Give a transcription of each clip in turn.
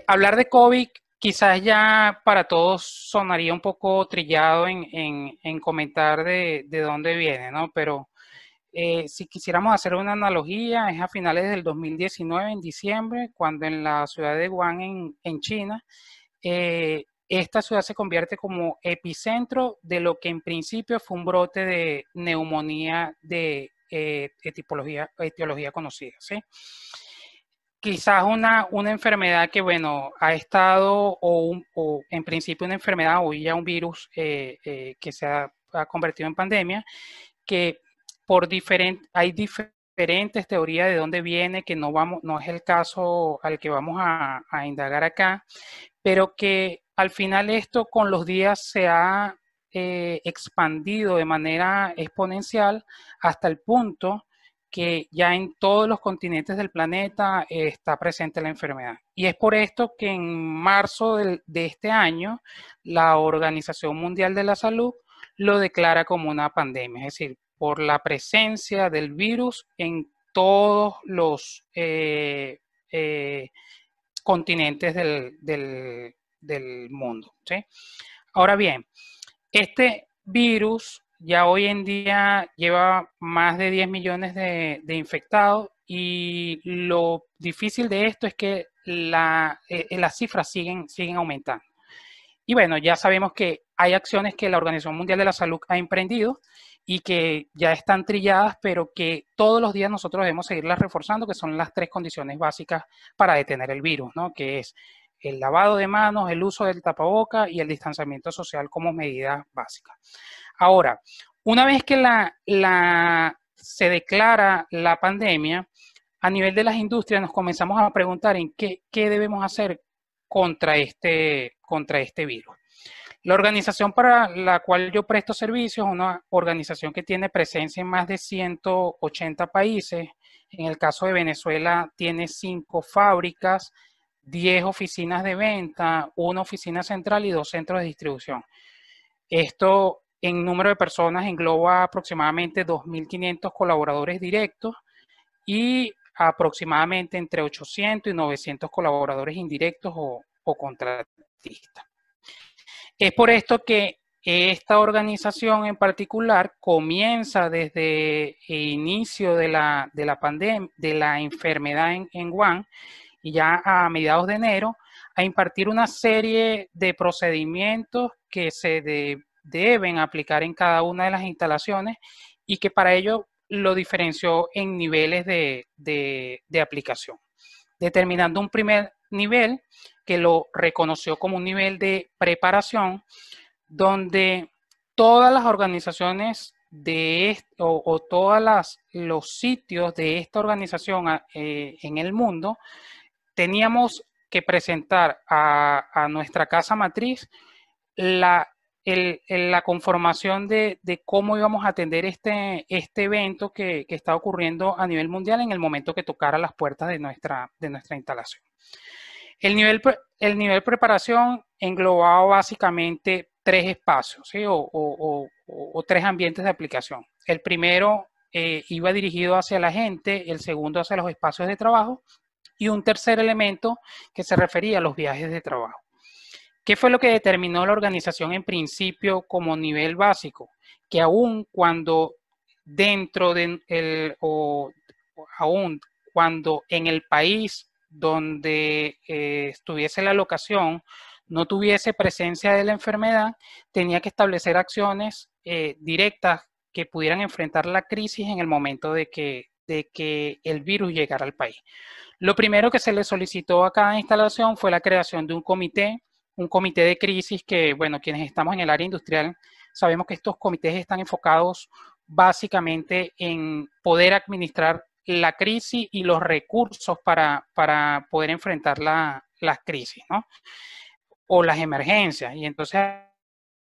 Hablar de COVID quizás ya para todos sonaría un poco trillado en comentar de dónde viene, ¿no? Pero si quisiéramos hacer una analogía, es a finales del 2019, en diciembre, cuando en la ciudad de Wuhan, en China, esta ciudad se convierte como epicentro de lo que en principio fue un brote de neumonía de etiología conocida, ¿sí? Quizás una enfermedad que, bueno, ha estado, o en principio una enfermedad, o ya un virus que ha convertido en pandemia, que hay diferentes teorías de dónde viene, que no es el caso al que vamos a indagar acá, pero que al final esto con los días se ha expandido de manera exponencial hasta el punto que ya en todos los continentes del planeta está presente la enfermedad. Y es por esto que en marzo de este año la Organización Mundial de la Salud lo declara como una pandemia, es decir, por la presencia del virus en todos los continentes del mundo, ¿sí? Ahora bien, este virus ya hoy en día lleva más de 10 millones de infectados, y lo difícil de esto es que las cifras siguen aumentando. Y bueno, ya sabemos que hay acciones que la Organización Mundial de la Salud ha emprendido y que ya están trilladas, pero que todos los días nosotros debemos seguirlas reforzando, que son las tres condiciones básicas para detener el virus, ¿no? Que es el lavado de manos, el uso del tapaboca y el distanciamiento social como medidas básicas. Ahora, una vez que se declara la pandemia, a nivel de las industrias nos comenzamos a preguntar en qué debemos hacer contra este virus. La organización para la cual yo presto servicios es una organización que tiene presencia en más de 180 países. En el caso de Venezuela tiene 5 fábricas, 10 oficinas de venta, una oficina central y 2 centros de distribución. Esto en número de personas engloba aproximadamente 2.500 colaboradores directos y aproximadamente entre 800 y 900 colaboradores indirectos o contratistas. Es por esto que esta organización en particular comienza desde el inicio de la pandemia, de la enfermedad en Wuhan, y ya a mediados de enero, a impartir una serie de procedimientos que deben aplicar en cada una de las instalaciones, y que para ello lo diferenció en niveles de aplicación, determinando un primer nivel que lo reconoció como un nivel de preparación, donde todas las organizaciones o todos los sitios de esta organización en el mundo teníamos que presentar a nuestra casa matriz la, la conformación de cómo íbamos a atender este evento que está ocurriendo a nivel mundial en el momento que tocara las puertas de nuestra instalación. El nivel preparación englobaba básicamente 3 espacios, ¿sí? o 3 ambientes de aplicación. El primero iba dirigido hacia la gente, el segundo hacia los espacios de trabajo, y un tercer elemento que se refería a los viajes de trabajo. ¿Qué fue lo que determinó la organización en principio como nivel básico? Que aún cuando aún cuando en el país donde estuviese la locación no tuviese presencia de la enfermedad, tenía que establecer acciones directas que pudieran enfrentar la crisis en el momento de que el virus llegara al país. Lo primero que se le solicitó a cada instalación fue la creación de un comité de crisis que, bueno, quienes estamos en el área industrial sabemos que estos comités están enfocados básicamente en poder administrar la crisis y los recursos para poder enfrentar las crisis, ¿no? O las emergencias. Y entonces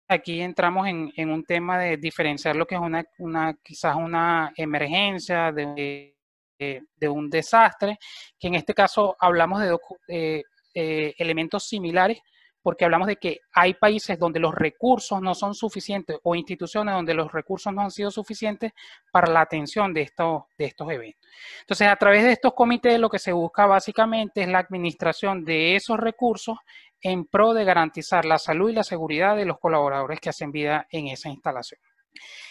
aquí entramos en un tema de diferenciar lo que es quizás una emergencia de un desastre, que en este caso hablamos de elementos similares, porque hablamos de que hay países donde los recursos no son suficientes o instituciones donde los recursos no han sido suficientes para la atención de estos eventos. Entonces, a través de estos comités lo que se busca básicamente es la administración de esos recursos en pro de garantizar la salud y la seguridad de los colaboradores que hacen vida en esa instalación.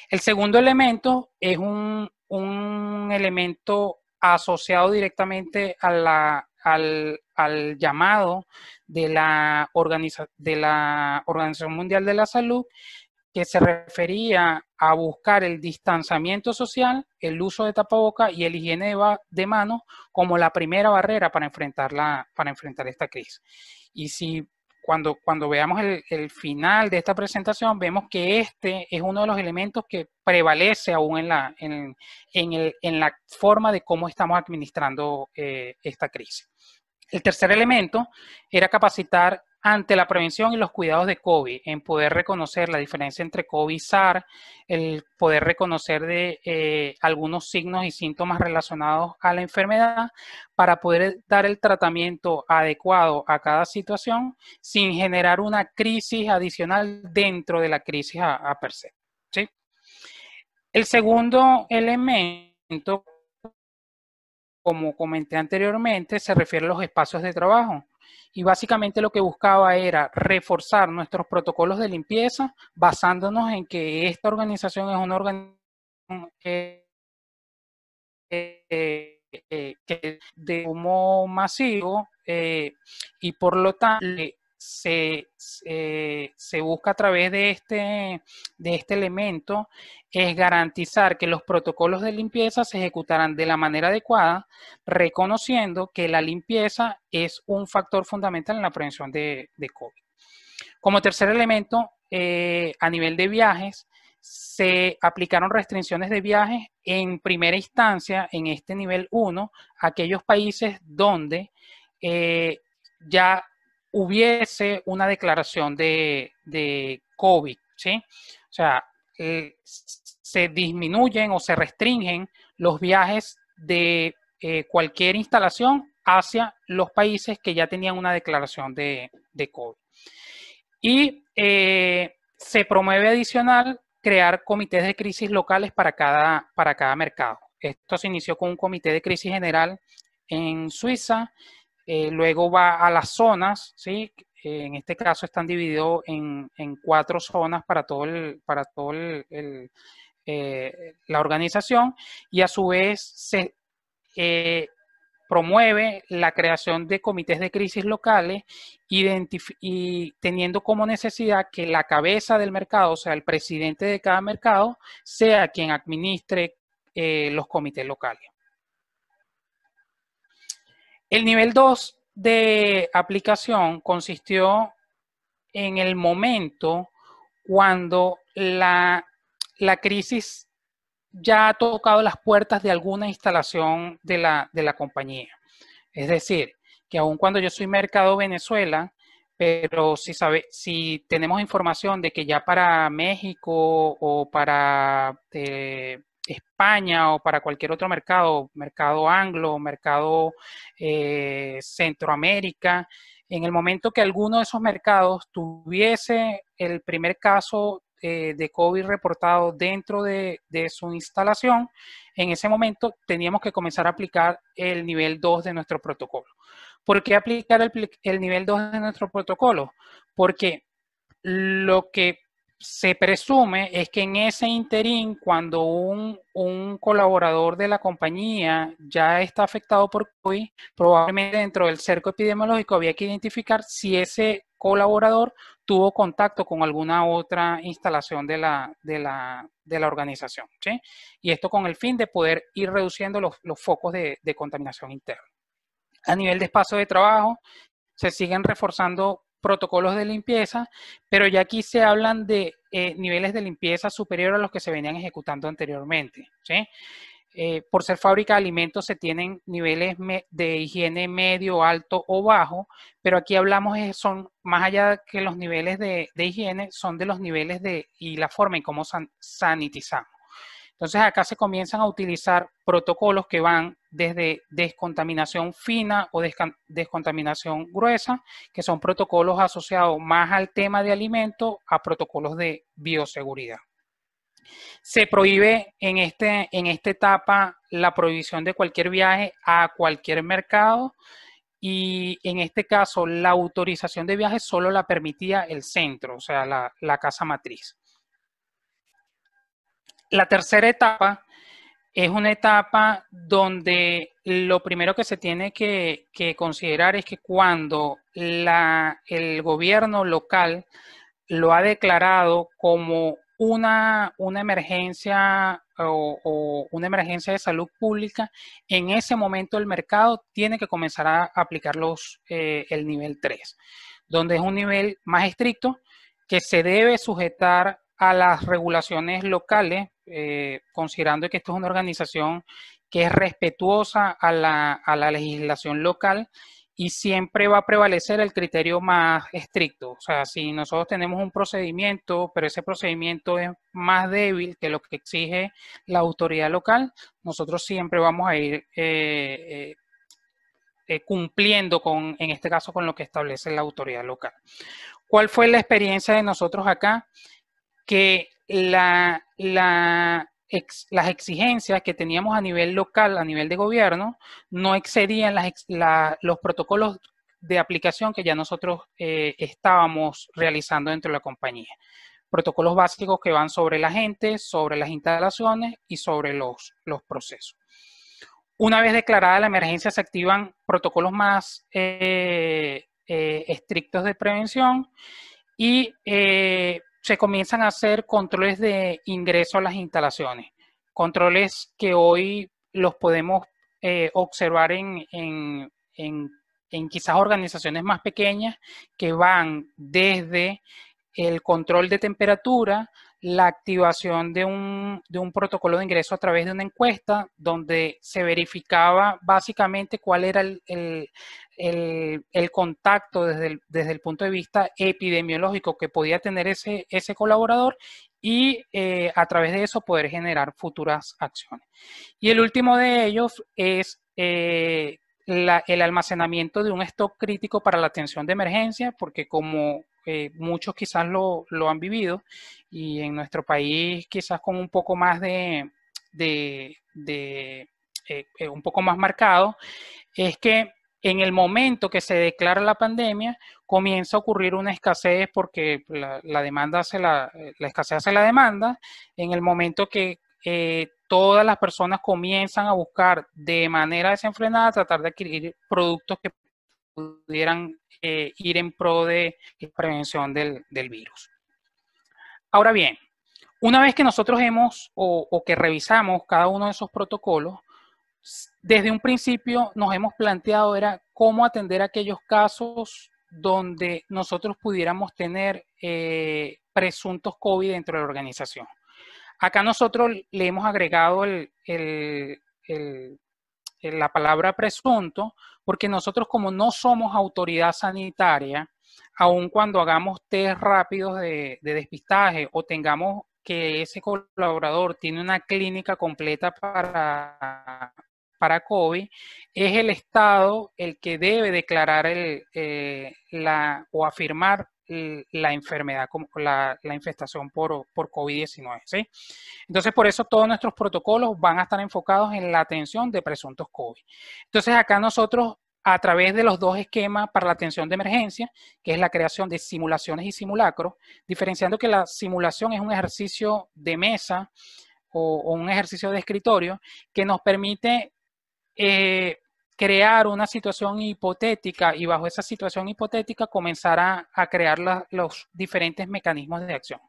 El segundo elemento es un elemento asociado directamente al llamado de la Organización Mundial de la Salud, que se refería a buscar el distanciamiento social, el uso de tapabocas y el higiene de manos como la primera barrera para enfrentar esta crisis. Y si cuando veamos el final de esta presentación, vemos que este es uno de los elementos que prevalece aún en la forma de cómo estamos administrando esta crisis. El tercer elemento era capacitar ante la prevención y los cuidados de COVID, en poder reconocer la diferencia entre COVID y SARS, el poder reconocer algunos signos y síntomas relacionados a la enfermedad para poder dar el tratamiento adecuado a cada situación sin generar una crisis adicional dentro de la crisis a per se, ¿sí? El segundo elemento, como comenté anteriormente, se refiere a los espacios de trabajo. Y básicamente lo que buscaba era reforzar nuestros protocolos de limpieza basándonos en que esta organización es una organización de consumo masivo y por lo tanto se busca a través de este elemento es garantizar que los protocolos de limpieza se ejecutaran de la manera adecuada, reconociendo que la limpieza es un factor fundamental en la prevención de COVID. Como tercer elemento, a nivel de viajes, se aplicaron restricciones de viajes en primera instancia, en este nivel 1, a aquellos países donde ya hubiese una declaración de COVID, ¿sí? O sea, se disminuyen o se restringen los viajes de cualquier instalación hacia los países que ya tenían una declaración de COVID. Y se promueve adicional crear comités de crisis locales para cada mercado. Esto se inició con un comité de crisis general en Suiza, luego va a las zonas, ¿sí? En este caso están divididos en 4 zonas para todo la organización, y a su vez se promueve la creación de comités de crisis locales y teniendo como necesidad que la cabeza del mercado, o sea, el presidente de cada mercado, sea quien administre los comités locales. El nivel 2 de aplicación consistió en el momento cuando la crisis ya ha tocado las puertas de alguna instalación de la compañía. Es decir, que aun cuando yo soy Mercado Venezuela, pero si tenemos información de que ya para México o para España o para cualquier otro mercado anglo, mercado Centroamérica, en el momento que alguno de esos mercados tuviese el primer caso de COVID reportado dentro de su instalación, en ese momento teníamos que comenzar a aplicar el nivel 2 de nuestro protocolo. ¿Por qué aplicar el nivel 2 de nuestro protocolo? Porque lo que se presume es que en ese interín, cuando un colaborador de la compañía ya está afectado por COVID, probablemente dentro del cerco epidemiológico había que identificar si ese colaborador tuvo contacto con alguna otra instalación de la organización, ¿sí? Y esto con el fin de poder ir reduciendo los focos de contaminación interna. A nivel de espacio de trabajo, se siguen reforzando protocolos de limpieza, pero ya aquí se hablan de niveles de limpieza superior a los que se venían ejecutando anteriormente, ¿sí? Por ser fábrica de alimentos se tienen niveles de higiene medio, alto o bajo, pero aquí hablamos, son más allá que los niveles de higiene, son de los niveles y la forma en cómo sanitizamos. Entonces acá se comienzan a utilizar protocolos que van desde descontaminación fina o descontaminación gruesa, que son protocolos asociados más al tema de alimentos, a protocolos de bioseguridad. Se prohíbe en esta etapa la prohibición de cualquier viaje a cualquier mercado, y en este caso la autorización de viaje solo la permitía el centro, o sea, la casa matriz. La tercera etapa es una etapa donde lo primero que se tiene que considerar es que cuando el gobierno local lo ha declarado como una emergencia o una emergencia de salud pública, en ese momento el mercado tiene que comenzar a aplicar el nivel 3, donde es un nivel más estricto que se debe sujetar a las regulaciones locales, considerando que esto es una organización que es respetuosa a la legislación local, y siempre va a prevalecer el criterio más estricto. O sea, si nosotros tenemos un procedimiento, pero ese procedimiento es más débil que lo que exige la autoridad local, nosotros siempre vamos a ir cumpliendo en este caso, con lo que establece la autoridad local. ¿Cuál fue la experiencia de nosotros acá? Que las exigencias que teníamos a nivel local, a nivel de gobierno, no excedían los protocolos de aplicación que ya nosotros estábamos realizando dentro de la compañía. Protocolos básicos que van sobre la gente, sobre las instalaciones y sobre los procesos. Una vez declarada la emergencia, se activan protocolos más estrictos de prevención, y se comienzan a hacer controles de ingreso a las instalaciones. Controles que hoy los podemos observar en quizás organizaciones más pequeñas, que van desde el control de temperatura, la activación de un protocolo de ingreso a través de una encuesta, donde se verificaba básicamente cuál era el contacto desde el punto de vista epidemiológico que podía tener ese colaborador, y a través de eso poder generar futuras acciones. Y el último de ellos es el almacenamiento de un stock crítico para la atención de emergencia, porque como muchos quizás lo han vivido, y en nuestro país quizás con un poco más un poco más marcado, es que en el momento que se declara la pandemia comienza a ocurrir una escasez, porque la demanda la escasez hace la demanda. En el momento que todas las personas comienzan a buscar de manera desenfrenada tratar de adquirir productos que pudieran ir en pro de prevención del virus. Ahora bien, una vez que nosotros o que revisamos cada uno de esos protocolos, desde un principio nos hemos planteado era cómo atender aquellos casos donde nosotros pudiéramos tener presuntos COVID dentro de la organización. Acá nosotros le hemos agregado la palabra presunto, porque nosotros, como no somos autoridad sanitaria, aun cuando hagamos test rápidos de despistaje o tengamos que ese colaborador tiene una clínica completa para COVID, es el Estado el que debe declarar o afirmar la enfermedad, la infestación por COVID-19, ¿sí? Entonces, por eso todos nuestros protocolos van a estar enfocados en la atención de presuntos COVID. Entonces, acá nosotros, a través de los dos esquemas para la atención de emergencia, que es la creación de simulaciones y simulacros, diferenciando que la simulación es un ejercicio de mesa o un ejercicio de escritorio que nos permite crear una situación hipotética, y bajo esa situación hipotética comenzar a crear los diferentes mecanismos de acción.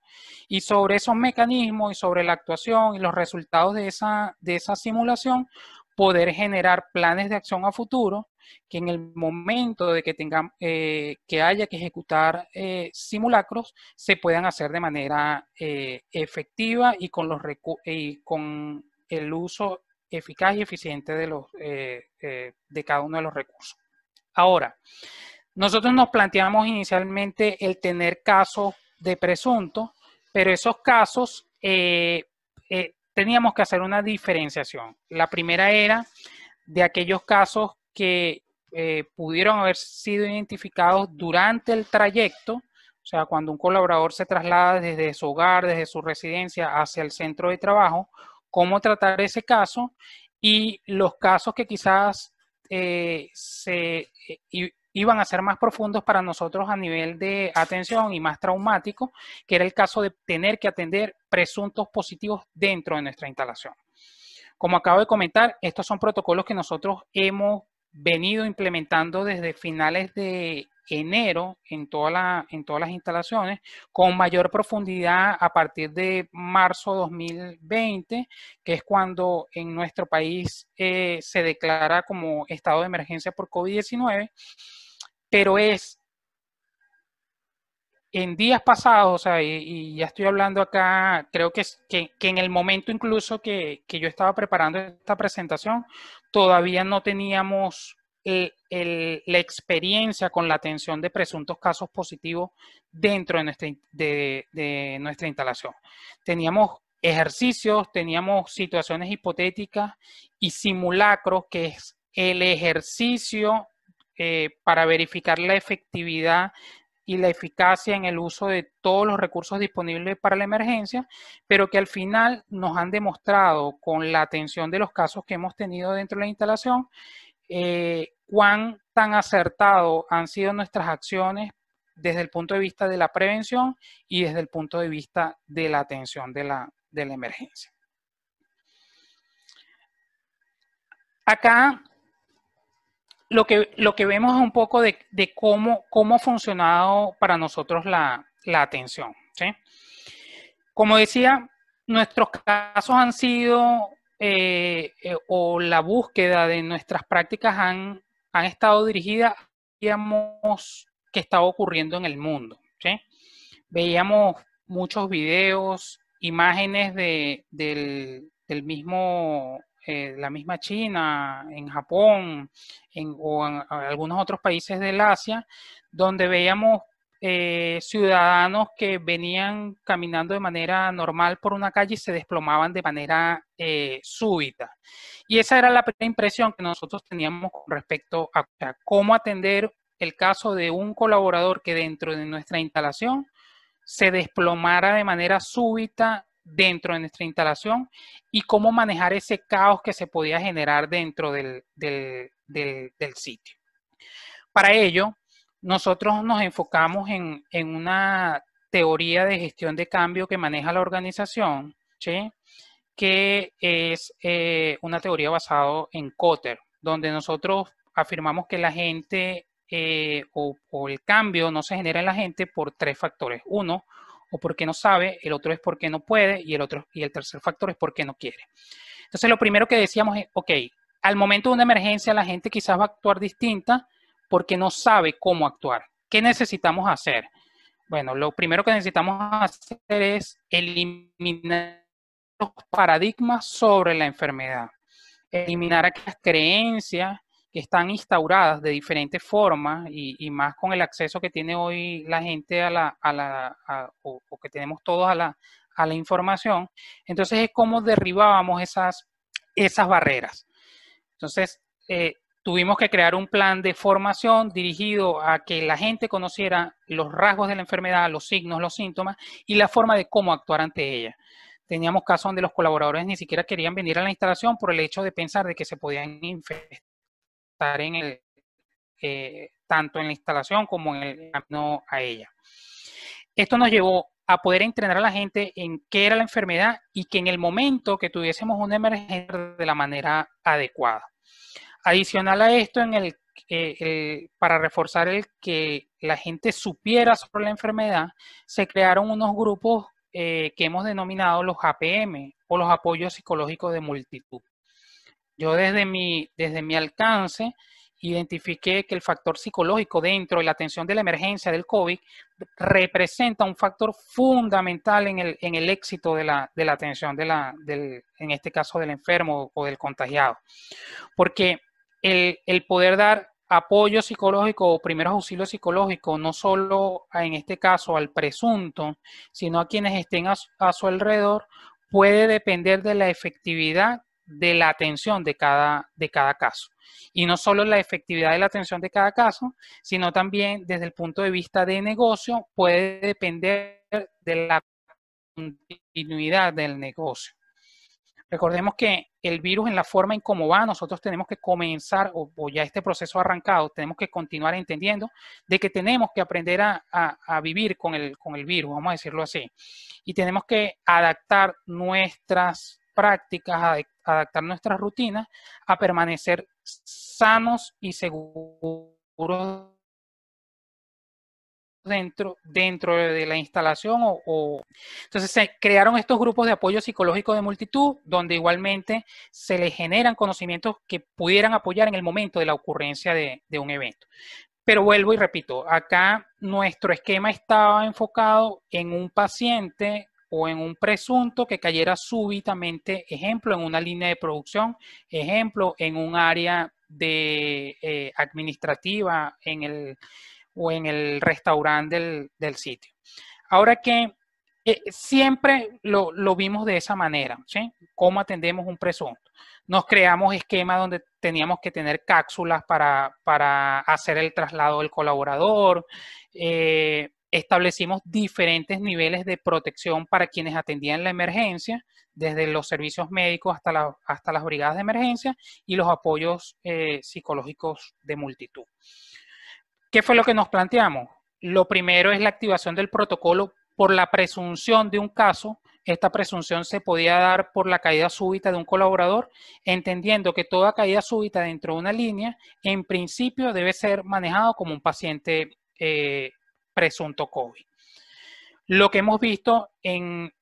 Y sobre esos mecanismos y sobre la actuación y los resultados de esa simulación, poder generar planes de acción a futuro que en el momento de que que haya que ejecutar simulacros, se puedan hacer de manera efectiva y con el uso eficaz y eficiente de cada uno de los recursos. Ahora, nosotros nos planteamos inicialmente el tener casos de presunto, pero esos casos teníamos que hacer una diferenciación. La primera era de aquellos casos que pudieron haber sido identificados durante el trayecto, o sea, cuando un colaborador se traslada desde su hogar, desde su residencia hacia el centro de trabajo, cómo tratar ese caso, y los casos que quizás iban a ser más profundos para nosotros a nivel de atención y más traumático, que era el caso de tener que atender presuntos positivos dentro de nuestra instalación. Como acabo de comentar, estos son protocolos que nosotros hemos venido implementando desde finales de enero en todas las instalaciones, con mayor profundidad a partir de marzo 2020, que es cuando en nuestro país se declara como estado de emergencia por COVID-19, pero es en días pasados, o sea, y ya estoy hablando acá, creo que en el momento incluso que yo estaba preparando esta presentación, todavía no teníamos la experiencia con la atención de presuntos casos positivos dentro de nuestra instalación. Teníamos ejercicios, teníamos situaciones hipotéticas y simulacros, que es el ejercicio para verificar la efectividad y la eficacia en el uso de todos los recursos disponibles para la emergencia, pero que al final nos han demostrado con la atención de los casos que hemos tenido dentro de la instalación, cuán tan acertado han sido nuestras acciones desde el punto de vista de la prevención y desde el punto de vista de la atención de la emergencia. Acá lo que vemos es un poco de cómo ha funcionado para nosotros la atención, ¿sí? Como decía, nuestros casos han sido, o la búsqueda de nuestras prácticas han estado dirigidas a que estaba ocurriendo en el mundo, ¿sí? Veíamos muchos videos, imágenes del mismo la misma China, en Japón, o en algunos otros países del Asia, donde veíamos ciudadanos que venían caminando de manera normal por una calle y se desplomaban de manera súbita. Y esa era la primera impresión que nosotros teníamos con respecto a cómo atender el caso de un colaborador que dentro de nuestra instalación se desplomara de manera súbita dentro de nuestra instalación, y cómo manejar ese caos que se podía generar dentro del sitio. Para ello, nosotros nos enfocamos en una teoría de gestión de cambio que maneja la organización, ¿sí? Que es una teoría basada en Kotter, donde nosotros afirmamos que la gente o el cambio no se genera en la gente por tres factores. Uno, o porque no sabe, el otro es porque no puede, y el tercer factor es porque no quiere. Entonces, lo primero que decíamos es, ok, al momento de una emergencia la gente quizás va a actuar distinta porque no sabe cómo actuar. ¿Qué necesitamos hacer? Bueno, lo primero que necesitamos hacer es eliminar los paradigmas sobre la enfermedad, eliminar aquellas creencias que están instauradas de diferentes formas, y más con el acceso que tiene hoy la gente o que tenemos todos a la información. Entonces es como derribábamos esas barreras. Entonces tuvimos que crear un plan de formación dirigido a que la gente conociera los rasgos de la enfermedad, los signos, los síntomas y la forma de cómo actuar ante ella. Teníamos casos donde los colaboradores ni siquiera querían venir a la instalación por el hecho de pensar de que se podían infectar tanto en la instalación como en el camino a ella. Esto nos llevó a poder entrenar a la gente en qué era la enfermedad y que en el momento que tuviésemos una emergencia de la manera adecuada. Adicional a esto, para reforzar el que la gente supiera sobre la enfermedad, se crearon unos grupos que hemos denominado los APM, o los apoyos psicológicos de multitud. Yo desde mi alcance identifiqué que el factor psicológico dentro de la atención de la emergencia del COVID representa un factor fundamental en el éxito de la atención en este caso del enfermo o del contagiado. Porque el poder dar apoyo psicológico o primeros auxilios psicológicos, no solo en este caso al presunto, sino a quienes estén a su alrededor, puede depender de la efectividad de la atención de cada caso. Y no solo la efectividad de la atención de cada caso, sino también desde el punto de vista de negocio, puede depender de la continuidad del negocio. Recordemos que el virus en la forma en cómo va, nosotros tenemos que comenzar, o ya este proceso arrancado, tenemos que continuar entendiendo de que tenemos que aprender a vivir con el virus, vamos a decirlo así. Y tenemos que adaptar nuestras prácticas, adaptar nuestras rutinas a permanecer sanos y seguros dentro de la instalación entonces se crearon estos grupos de apoyo psicológico de multitud donde igualmente se les generan conocimientos que pudieran apoyar en el momento de la ocurrencia de un evento. Pero vuelvo y repito, acá nuestro esquema estaba enfocado en un paciente o en un presunto que cayera súbitamente, ejemplo, en una línea de producción, ejemplo, en un área de administrativa, o en el restaurante del sitio. Ahora que siempre lo vimos de esa manera, ¿sí? ¿Cómo atendemos un presunto? Nos creamos esquemas donde teníamos que tener cápsulas para hacer el traslado del colaborador, establecimos diferentes niveles de protección para quienes atendían la emergencia, desde los servicios médicos hasta las brigadas de emergencia y los apoyos psicológicos de multitud. ¿Qué fue lo que nos planteamos? Lo primero es la activación del protocolo por la presunción de un caso. Esta presunción se podía dar por la caída súbita de un colaborador, entendiendo que toda caída súbita dentro de una línea, en principio debe ser manejado como un paciente presunto COVID. Lo que hemos visto en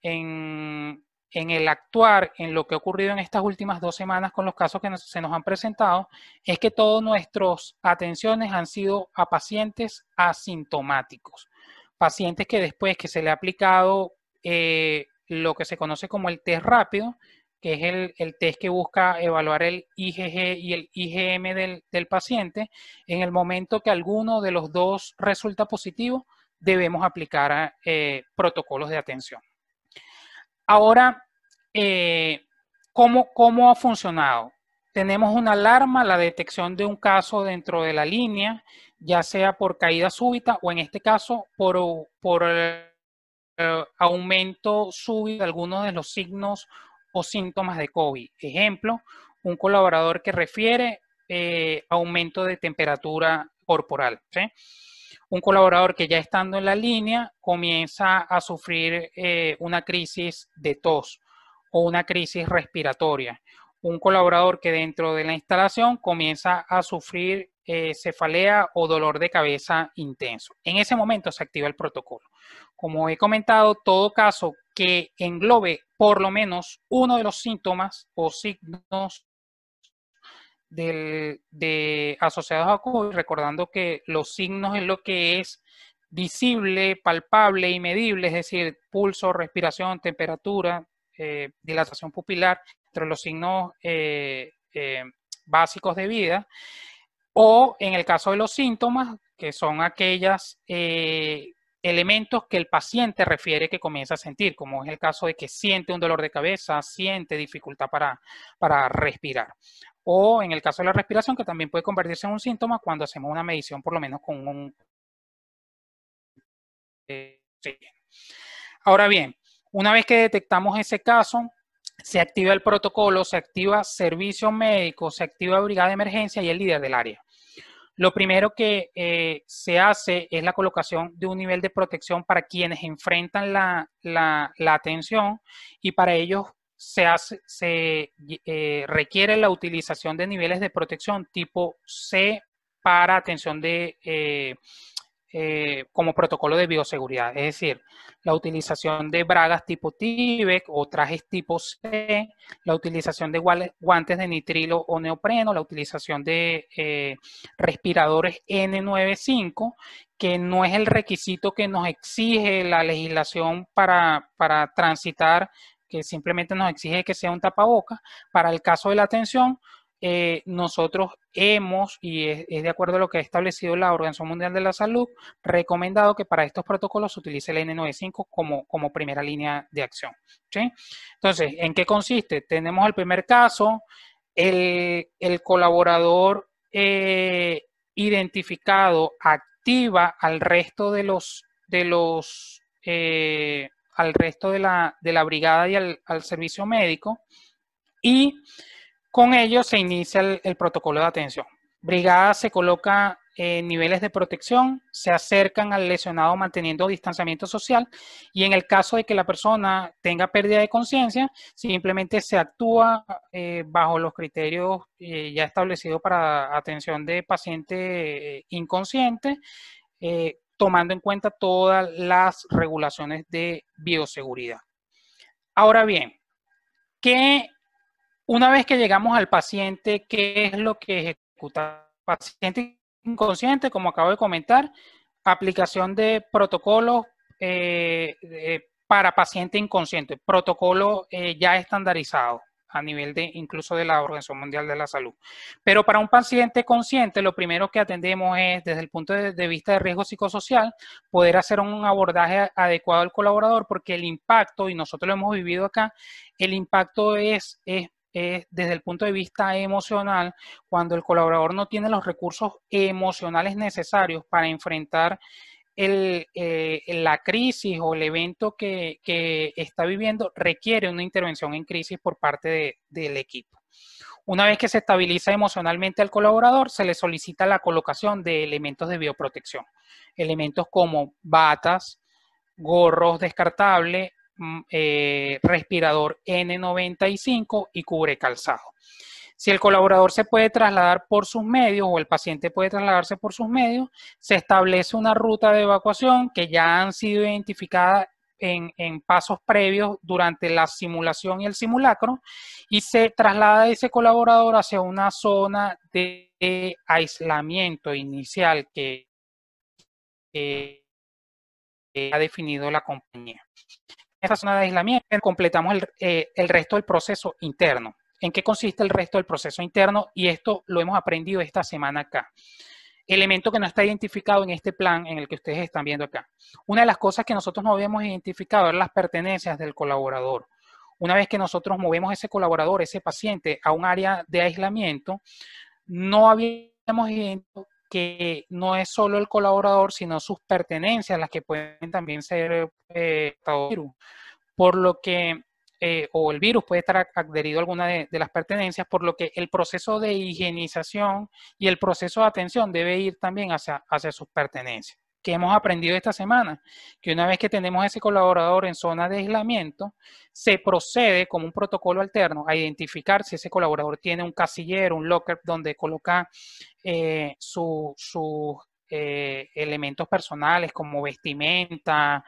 el actuar, en lo que ha ocurrido en estas últimas 2 semanas con los casos que se nos han presentado, es que todas nuestras atenciones han sido a pacientes asintomáticos. Pacientes que después que se le ha aplicado lo que se conoce como el test rápido, que es el test que busca evaluar el IgG y el IgM del paciente, en el momento que alguno de los dos resulta positivo, debemos aplicar protocolos de atención. Ahora, ¿cómo ha funcionado? Tenemos una alarma, la detección de un caso dentro de la línea, ya sea por caída súbita o en este caso por aumento súbito de algunos de los signos o síntomas de COVID. Ejemplo, un colaborador que refiere aumento de temperatura corporal, ¿sí? Un colaborador que ya estando en la línea comienza a sufrir una crisis de tos o una crisis respiratoria. Un colaborador que dentro de la instalación comienza a sufrir cefalea o dolor de cabeza intenso. En ese momento se activa el protocolo. Como he comentado, todo caso que englobe por lo menos uno de los síntomas o signos asociados a COVID, recordando que los signos es lo que es visible, palpable y medible, es decir, pulso, respiración, temperatura, dilatación pupilar, entre los signos básicos de vida, o en el caso de los síntomas, que son aquellos elementos que el paciente refiere que comienza a sentir, como es el caso de que siente un dolor de cabeza, siente dificultad para respirar. O en el caso de la respiración, que también puede convertirse en un síntoma cuando hacemos una medición por lo menos con un... Ahora bien, una vez que detectamos ese caso, se activa el protocolo, se activa servicio médico, se activa brigada de emergencia y el líder del área. Lo primero que se hace es la colocación de un nivel de protección para quienes enfrentan la atención y para ellos se requiere la utilización de niveles de protección tipo C para atención como protocolo de bioseguridad, es decir, la utilización de bragas tipo Tyvek o trajes tipo C, la utilización de guantes de nitrilo o neopreno, la utilización de respiradores N95, que no es el requisito que nos exige la legislación para transitar, que simplemente nos exige que sea un tapaboca. Para el caso de la atención, nosotros hemos, y es de acuerdo a lo que ha establecido la Organización Mundial de la Salud, recomendado que para estos protocolos se utilice el N95 como primera línea de acción. ¿Sí? Entonces, ¿en qué consiste? Tenemos el primer caso, el colaborador identificado activa al resto al resto de la brigada y al servicio médico, y con ello se inicia el protocolo de atención. Brigada se coloca en niveles de protección, se acercan al lesionado manteniendo distanciamiento social, y en el caso de que la persona tenga pérdida de conciencia, simplemente se actúa bajo los criterios ya establecidos para atención de paciente inconsciente, tomando en cuenta todas las regulaciones de bioseguridad. Ahora bien, una vez que llegamos al paciente, ¿qué es lo que ejecuta? Paciente inconsciente, como acabo de comentar, aplicación de protocolos para paciente inconsciente, protocolo ya estandarizado a nivel incluso de la Organización Mundial de la Salud. Pero para un paciente consciente, lo primero que atendemos es, desde el punto de vista de riesgo psicosocial, poder hacer un abordaje adecuado al colaborador, porque el impacto, y nosotros lo hemos vivido acá, el impacto es desde el punto de vista emocional, cuando el colaborador no tiene los recursos emocionales necesarios para enfrentar la crisis o el evento que está viviendo, requiere una intervención en crisis por parte del equipo. Una vez que se estabiliza emocionalmente al colaborador, se le solicita la colocación de elementos de bioprotección. Elementos como batas, gorros descartables, respirador N95 y cubre calzado. Si el colaborador se puede trasladar por sus medios o el paciente puede trasladarse por sus medios, se establece una ruta de evacuación que ya han sido identificadas en pasos previos durante la simulación y el simulacro, y se traslada ese colaborador hacia una zona de aislamiento inicial que ha definido la compañía. En esa zona de aislamiento completamos el resto del proceso interno. ¿En qué consiste el resto del proceso interno? Y esto lo hemos aprendido esta semana acá. Elemento que no está identificado en este plan en el que ustedes están viendo acá. Una de las cosas que nosotros no habíamos identificado eran las pertenencias del colaborador. Una vez que nosotros movemos ese colaborador, ese paciente, a un área de aislamiento, no habíamos identificado que no es solo el colaborador, sino sus pertenencias las que pueden también ser virus, por lo que o el virus puede estar adherido a alguna de las pertenencias, por lo que el proceso de higienización y el proceso de atención debe ir también hacia sus pertenencias. ¿Qué hemos aprendido esta semana? Que una vez que tenemos ese colaborador en zona de aislamiento, se procede como un protocolo alterno a identificar si ese colaborador tiene un casillero, un locker donde coloca sus elementos personales como vestimenta,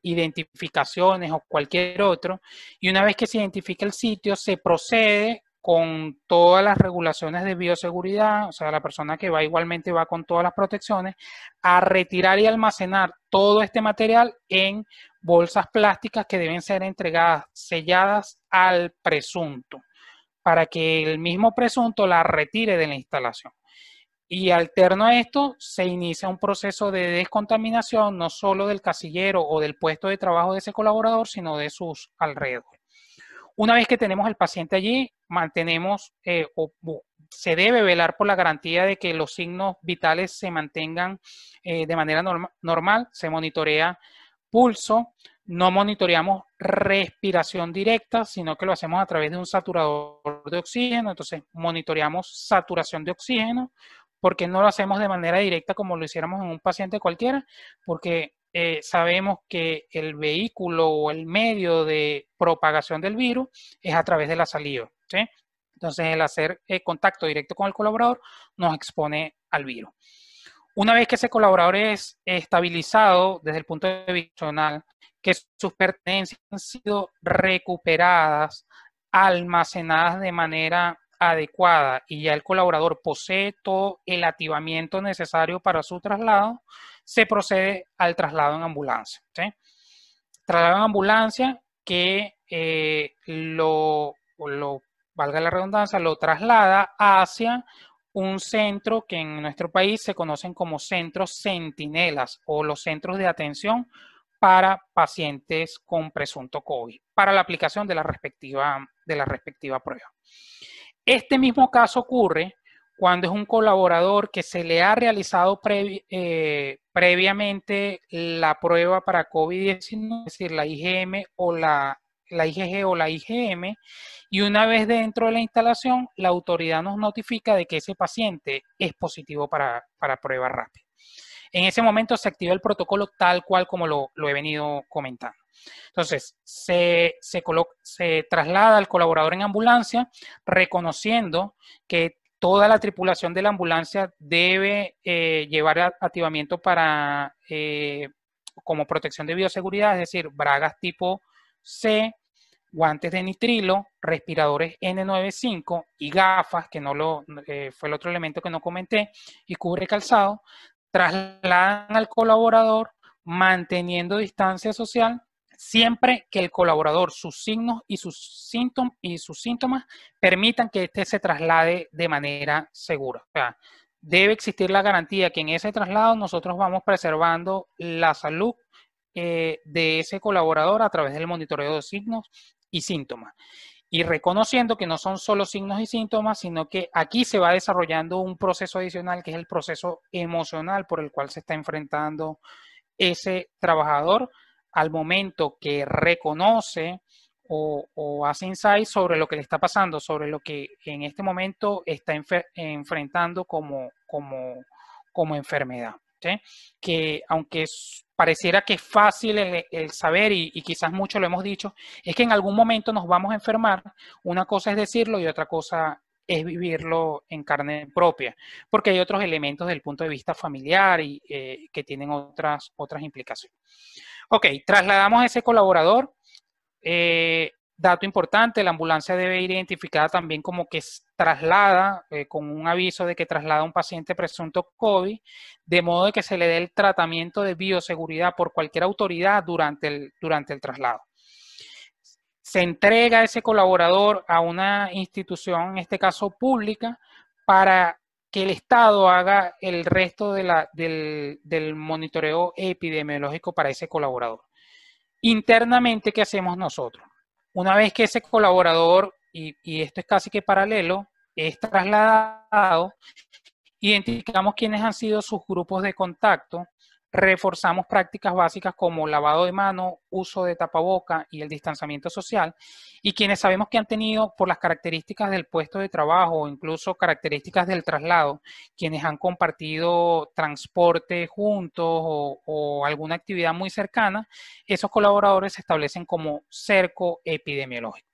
identificaciones o cualquier otro, y una vez que se identifica el sitio, se procede con todas las regulaciones de bioseguridad, o sea, la persona que va igualmente va con todas las protecciones, a retirar y almacenar todo este material en bolsas plásticas que deben ser entregadas, selladas al presunto, para que el mismo presunto la retire de la instalación. Y alterno a esto, se inicia un proceso de descontaminación no solo del casillero o del puesto de trabajo de ese colaborador, sino de sus alrededores. Una vez que tenemos el paciente allí, mantenemos se debe velar por la garantía de que los signos vitales se mantengan de manera normal. Se monitorea pulso, no monitoreamos respiración directa, sino que lo hacemos a través de un saturador de oxígeno. Entonces, monitoreamos saturación de oxígeno, porque no lo hacemos de manera directa como lo hiciéramos en un paciente cualquiera, porque sabemos que el vehículo o el medio de propagación del virus es a través de la saliva, ¿sí? Entonces, el hacer contacto directo con el colaborador nos expone al virus. Una vez que ese colaborador es estabilizado desde el punto de vista emocional, que sus pertenencias han sido recuperadas, almacenadas de manera adecuada, y ya el colaborador posee todo el activamiento necesario para su traslado, se procede al traslado en ambulancia, ¿sí? Traslado en ambulancia que lo valga la redundancia, lo traslada hacia un centro que en nuestro país se conocen como centros centinelas o los centros de atención para pacientes con presunto COVID, para la aplicación de la respectiva prueba. Este mismo caso ocurre cuando es un colaborador que se le ha realizado previamente la prueba para COVID-19, es decir, la IgM o la IgG o la IgM, y una vez dentro de la instalación, la autoridad nos notifica de que ese paciente es positivo para prueba rápida. En ese momento se activa el protocolo tal cual como lo he venido comentando. Entonces, se traslada al colaborador en ambulancia, reconociendo que toda la tripulación de la ambulancia debe llevar activamiento para, como protección de bioseguridad, es decir, bragas tipo C, guantes de nitrilo, respiradores N95 y gafas, que fue el otro elemento que no comenté, y cubre calzado. Trasladan al colaborador manteniendo distancia social, siempre que el colaborador, sus signos y sus síntomas permitan que éste se traslade de manera segura. O sea, debe existir la garantía que en ese traslado nosotros vamos preservando la salud de ese colaborador a través del monitoreo de signos y síntomas. Y reconociendo que no son solo signos y síntomas, sino que aquí se va desarrollando un proceso adicional que es el proceso emocional por el cual se está enfrentando ese trabajador al momento que reconoce o hace insight sobre lo que le está pasando, sobre lo que en este momento está enfrentando como enfermedad. ¿Sí? Que aunque pareciera que es fácil el saber y quizás mucho lo hemos dicho, es que en algún momento nos vamos a enfermar. Una cosa es decirlo y otra cosa es vivirlo en carne propia, porque hay otros elementos desde el punto de vista familiar y que tienen otras implicaciones. Ok, trasladamos a ese colaborador. Dato importante, la ambulancia debe ir identificada también como que traslada, con un aviso de que traslada a un paciente presunto COVID, de modo de que se le dé el tratamiento de bioseguridad por cualquier autoridad durante el traslado. Se entrega ese colaborador a una institución, en este caso pública, para que el Estado haga el resto del monitoreo epidemiológico para ese colaborador. Internamente, ¿qué hacemos nosotros? Una vez que ese colaborador, y esto es casi que paralelo, es trasladado, identificamos quiénes han sido sus grupos de contacto, reforzamos prácticas básicas como lavado de manos, uso de tapaboca y el distanciamiento social, y quienes sabemos que han tenido, por las características del puesto de trabajo o incluso características del traslado, quienes han compartido transporte juntos o alguna actividad muy cercana, esos colaboradores se establecen como cerco epidemiológico.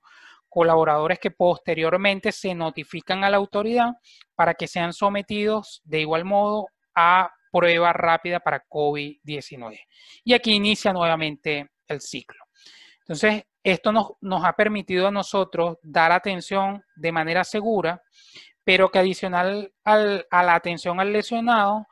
Colaboradores que posteriormente se notifican a la autoridad para que sean sometidos de igual modo a prueba rápida para COVID-19. Y aquí inicia nuevamente el ciclo. Entonces, esto nos ha permitido a nosotros dar atención de manera segura, pero que adicional a la atención al lesionado,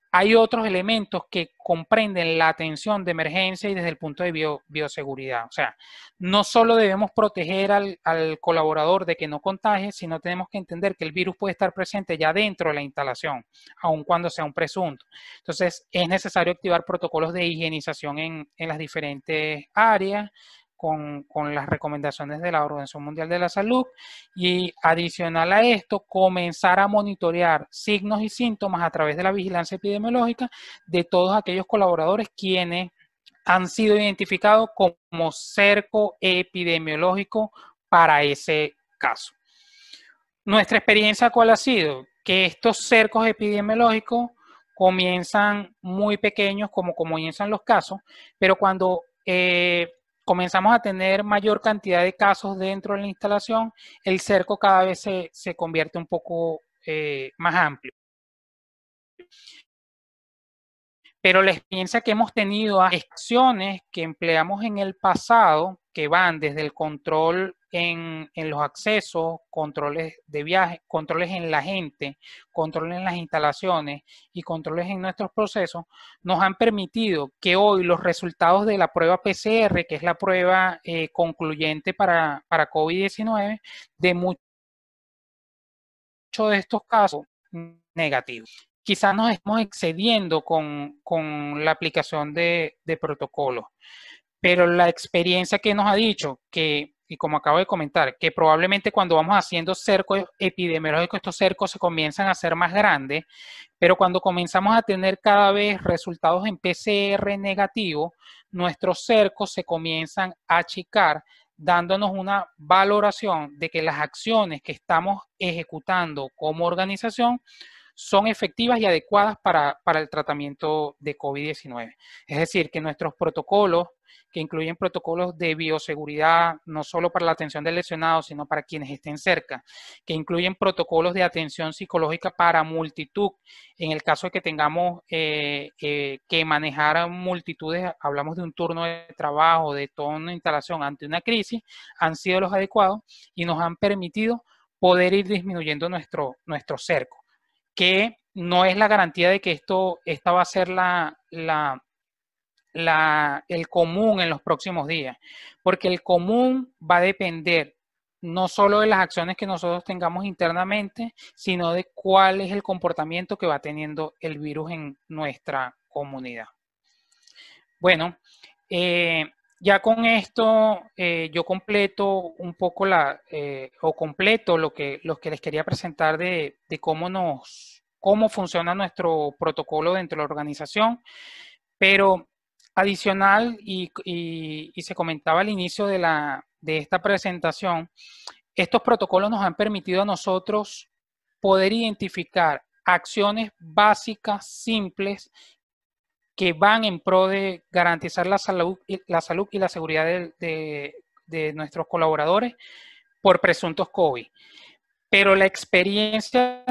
hay otros elementos que comprenden la atención de emergencia y desde el punto de bioseguridad. O sea, no solo debemos proteger al colaborador de que no contagie, sino tenemos que entender que el virus puede estar presente ya dentro de la instalación, aun cuando sea un presunto. Entonces, es necesario activar protocolos de higienización en las diferentes áreas, con las recomendaciones de la Organización Mundial de la Salud, y adicional a esto, comenzar a monitorear signos y síntomas a través de la vigilancia epidemiológica de todos aquellos colaboradores quienes han sido identificados como cerco epidemiológico para ese caso. Nuestra experiencia, ¿cuál ha sido? Que estos cercos epidemiológicos comienzan muy pequeños, como comienzan los casos, pero cuando comenzamos a tener mayor cantidad de casos dentro de la instalación, el cerco cada vez se convierte un poco más amplio. Pero la experiencia que hemos tenido, acciones que empleamos en el pasado, que van desde el control en los accesos, controles de viaje, controles en la gente, controles en las instalaciones y controles en nuestros procesos, nos han permitido que hoy los resultados de la prueba PCR, que es la prueba concluyente para COVID-19, de mucho muchos de estos casos negativos. Quizás nos estamos excediendo con la aplicación de protocolos, pero la experiencia que nos ha dicho que, y como acabo de comentar, que probablemente cuando vamos haciendo cercos epidemiológicos, estos cercos se comienzan a hacer más grandes, pero cuando comenzamos a tener cada vez resultados en PCR negativo, nuestros cercos se comienzan a achicar, dándonos una valoración de que las acciones que estamos ejecutando como organización son efectivas y adecuadas para el tratamiento de COVID-19. Es decir, que nuestros protocolos, que incluyen protocolos de bioseguridad, no solo para la atención del lesionado, sino para quienes estén cerca, que incluyen protocolos de atención psicológica para multitud, en el caso de que tengamos que manejar multitudes, hablamos de un turno de trabajo, de toda una instalación ante una crisis, han sido los adecuados y nos han permitido poder ir disminuyendo nuestro cerco, que no es la garantía de que esta va a ser el común en los próximos días, porque el común va a depender no solo de las acciones que nosotros tengamos internamente, sino de cuál es el comportamiento que va teniendo el virus en nuestra comunidad. Bueno, ya con esto yo completo un poco completo lo que les quería presentar de cómo funciona nuestro protocolo dentro de la organización, pero adicional y se comentaba al inicio de esta presentación, estos protocolos nos han permitido a nosotros poder identificar acciones básicas, simples, que van en pro de garantizar la salud y la seguridad de nuestros colaboradores por presuntos COVID. Pero la experiencia,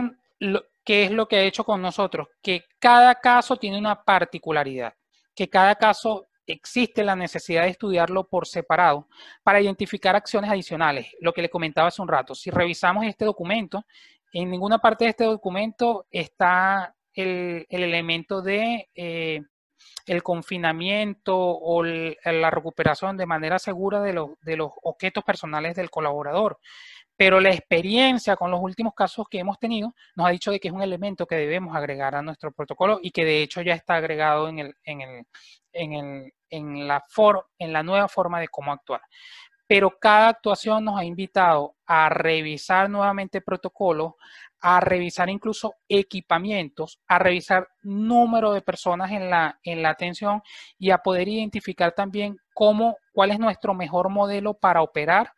¿qué es lo que ha hecho con nosotros? Que cada caso tiene una particularidad, que cada caso existe la necesidad de estudiarlo por separado para identificar acciones adicionales. Lo que le comentaba hace un rato, si revisamos este documento, en ninguna parte de este documento está el elemento de el confinamiento o la recuperación de manera segura de los objetos personales del colaborador. Pero la experiencia con los últimos casos que hemos tenido nos ha dicho de que es un elemento que debemos agregar a nuestro protocolo y que de hecho ya está agregado en la nueva forma de cómo actuar. Pero cada actuación nos ha invitado a revisar nuevamente protocolos, a revisar incluso equipamientos, a revisar número de personas en la atención y a poder identificar también cuál es nuestro mejor modelo para operar,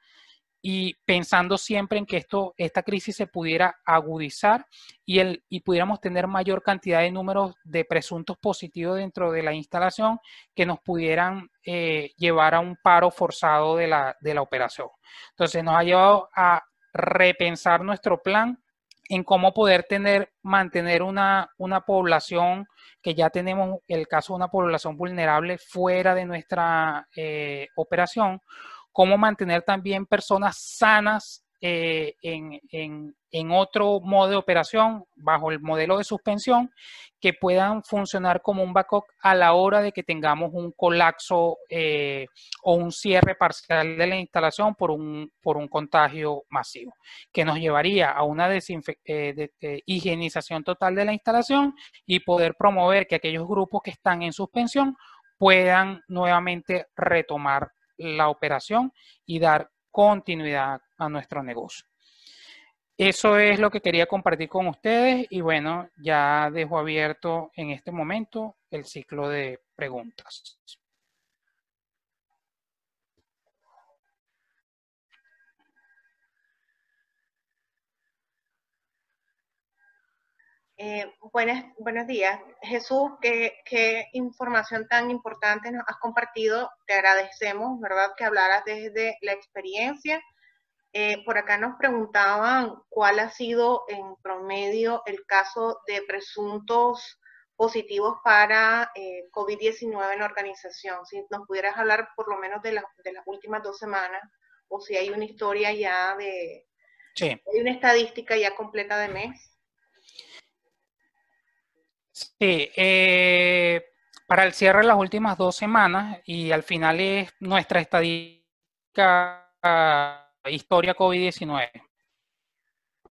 y pensando siempre en que esta crisis se pudiera agudizar y pudiéramos tener mayor cantidad de números de presuntos positivos dentro de la instalación que nos pudieran llevar a un paro forzado de la operación. Entonces nos ha llevado a repensar nuestro plan en cómo poder mantener una población, que ya tenemos el caso de una población vulnerable fuera de nuestra operación, cómo mantener también personas sanas en otro modo de operación, bajo el modelo de suspensión, que puedan funcionar como un backup a la hora de que tengamos un colapso o un cierre parcial de la instalación por un contagio masivo, que nos llevaría a una higienización total de la instalación y poder promover que aquellos grupos que están en suspensión puedan nuevamente retomar la operación y dar continuidad a nuestro negocio. Eso es lo que quería compartir con ustedes y bueno, ya dejo abierto en este momento el ciclo de preguntas. Buenos días. Jesús, qué información tan importante nos has compartido. Te agradecemos, ¿verdad?, que hablaras desde la experiencia. Por acá nos preguntaban cuál ha sido en promedio el caso de presuntos positivos para COVID-19 en la organización. Si nos pudieras hablar por lo menos de las últimas 2 semanas, o si hay una historia ya Sí. Hay una estadística ya completa de mes. Sí, para el cierre de las últimas 2 semanas y al final es nuestra estadística historia COVID-19.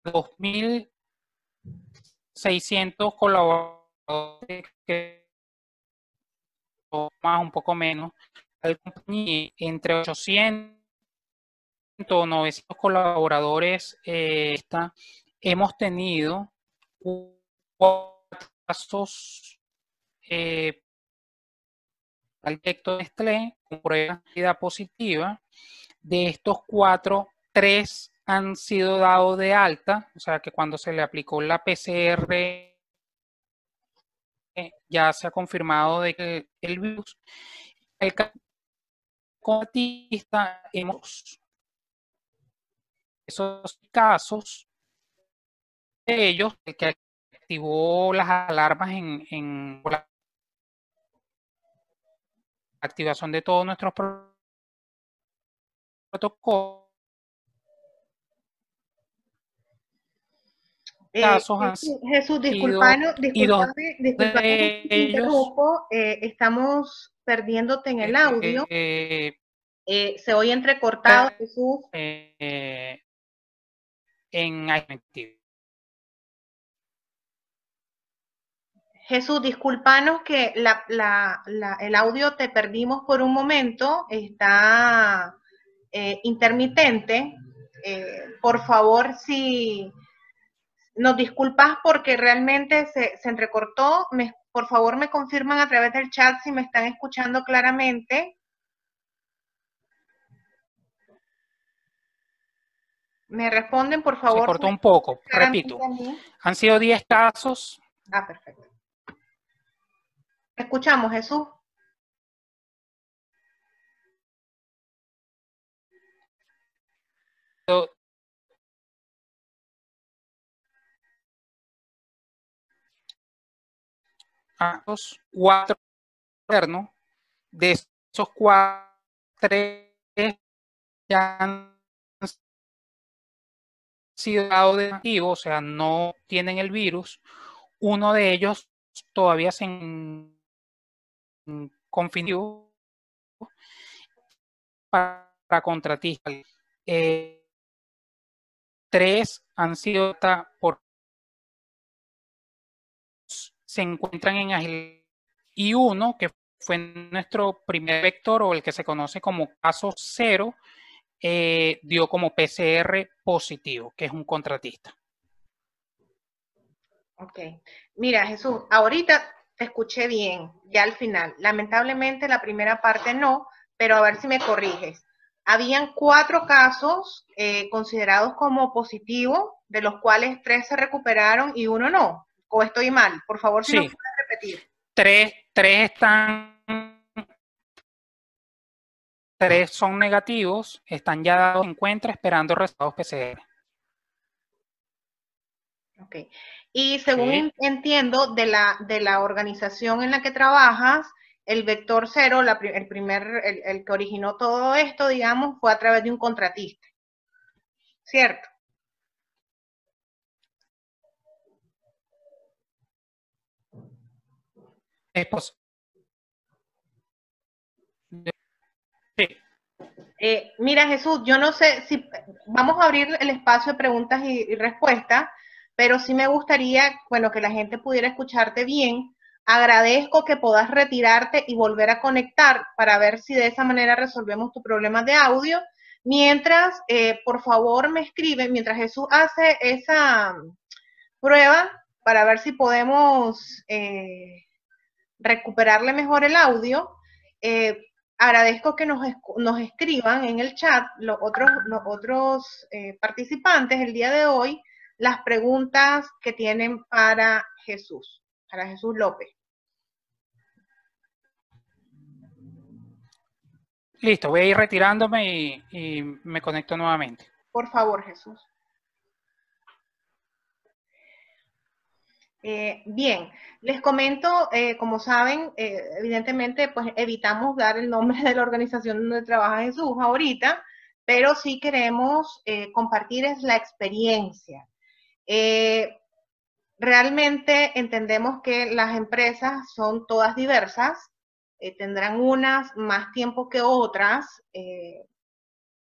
2.000 600 colaboradores, que más un poco menos, entre 800 o 900 colaboradores. Hemos tenido 4 casos al efecto de Nestlé con prueba positiva. De estos 4, 3 han sido dados de alta, o sea que cuando se le aplicó la PCR ya se ha confirmado de que el virus. El contratista, esos casos de ellos, el que activó las alarmas en la activación de todos nuestros protocolos. Jesús, disculpame que te interrumpo. Estamos perdiéndote en el audio. Se oye entrecortado, Jesús. Jesús, discúlpanos que el audio te perdimos por un momento, está intermitente. Por favor, si nos disculpas porque realmente se entrecortó, por favor me confirman a través del chat si me están escuchando claramente. Me responden, por favor. Se cortó un poco, repito. Han sido 10 casos. Ah, perfecto. Escuchamos, Jesús. Cuatro internos, de esos 4, 3 ya han sido dados de negativo, o sea, no tienen el virus. Uno de ellos todavía se confirmó para contratistas. 3 han sido por se encuentran en Agilidad, y uno que fue nuestro primer vector, o el que se conoce como caso 0, dio como PCR positivo, que es un contratista. Ok. Mira, Jesús, ahorita te escuché bien, ya al final. Lamentablemente la primera parte no, pero a ver si me corriges. Habían 4 casos considerados como positivos, de los cuales 3 se recuperaron y 1 no. ¿O estoy mal? Por favor, si sí. nos puedes repetir. 3 son negativos, están ya dados en cuenta esperando resultados PCR. Ok. Y según entiendo de la organización en la que trabajas, el vector 0, el que originó todo esto, digamos, fue a través de un contratista. ¿Cierto? Es posible. Mira, Jesús, yo no sé si vamos a abrir el espacio de preguntas y respuestas, pero sí me gustaría, bueno, que la gente pudiera escucharte bien. Agradezco que puedas retirarte y volver a conectar para ver si de esa manera resolvemos tu problema de audio. Mientras, por favor, me escriben, mientras Jesús hace esa prueba para ver si podemos recuperarle mejor el audio. Agradezco que nos escriban en el chat los otros participantes el día de hoy las preguntas que tienen para Jesús López. Listo, voy a ir retirándome y me conecto nuevamente. Por favor, Jesús. Bien, les comento, como saben, evidentemente, pues evitamos dar el nombre de la organización donde trabaja Jesús ahorita, pero sí queremos compartir la experiencia. Realmente entendemos que las empresas son todas diversas, tendrán unas más tiempo que otras,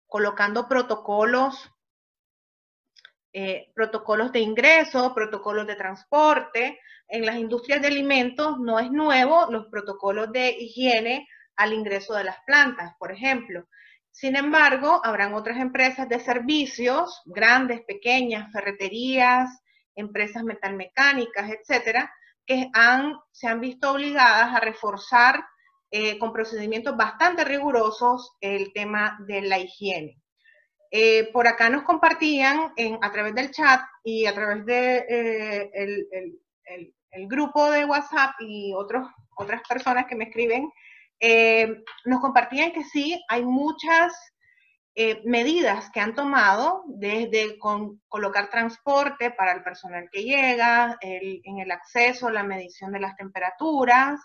colocando protocolos protocolos de ingreso, protocolos de transporte. En las industrias de alimentos no es nuevo los protocolos de higiene al ingreso de las plantas, por ejemplo. Sin embargo, habrán otras empresas de servicios, grandes, pequeñas, ferreterías, empresas metalmecánicas, etcétera, que se han visto obligadas a reforzar con procedimientos bastante rigurosos el tema de la higiene. Por acá nos compartían a través del chat y a través de el grupo de WhatsApp y otras personas que me escriben, nos compartían que sí, hay muchas medidas que han tomado, desde colocar transporte para el personal que llega, en el acceso, la medición de las temperaturas,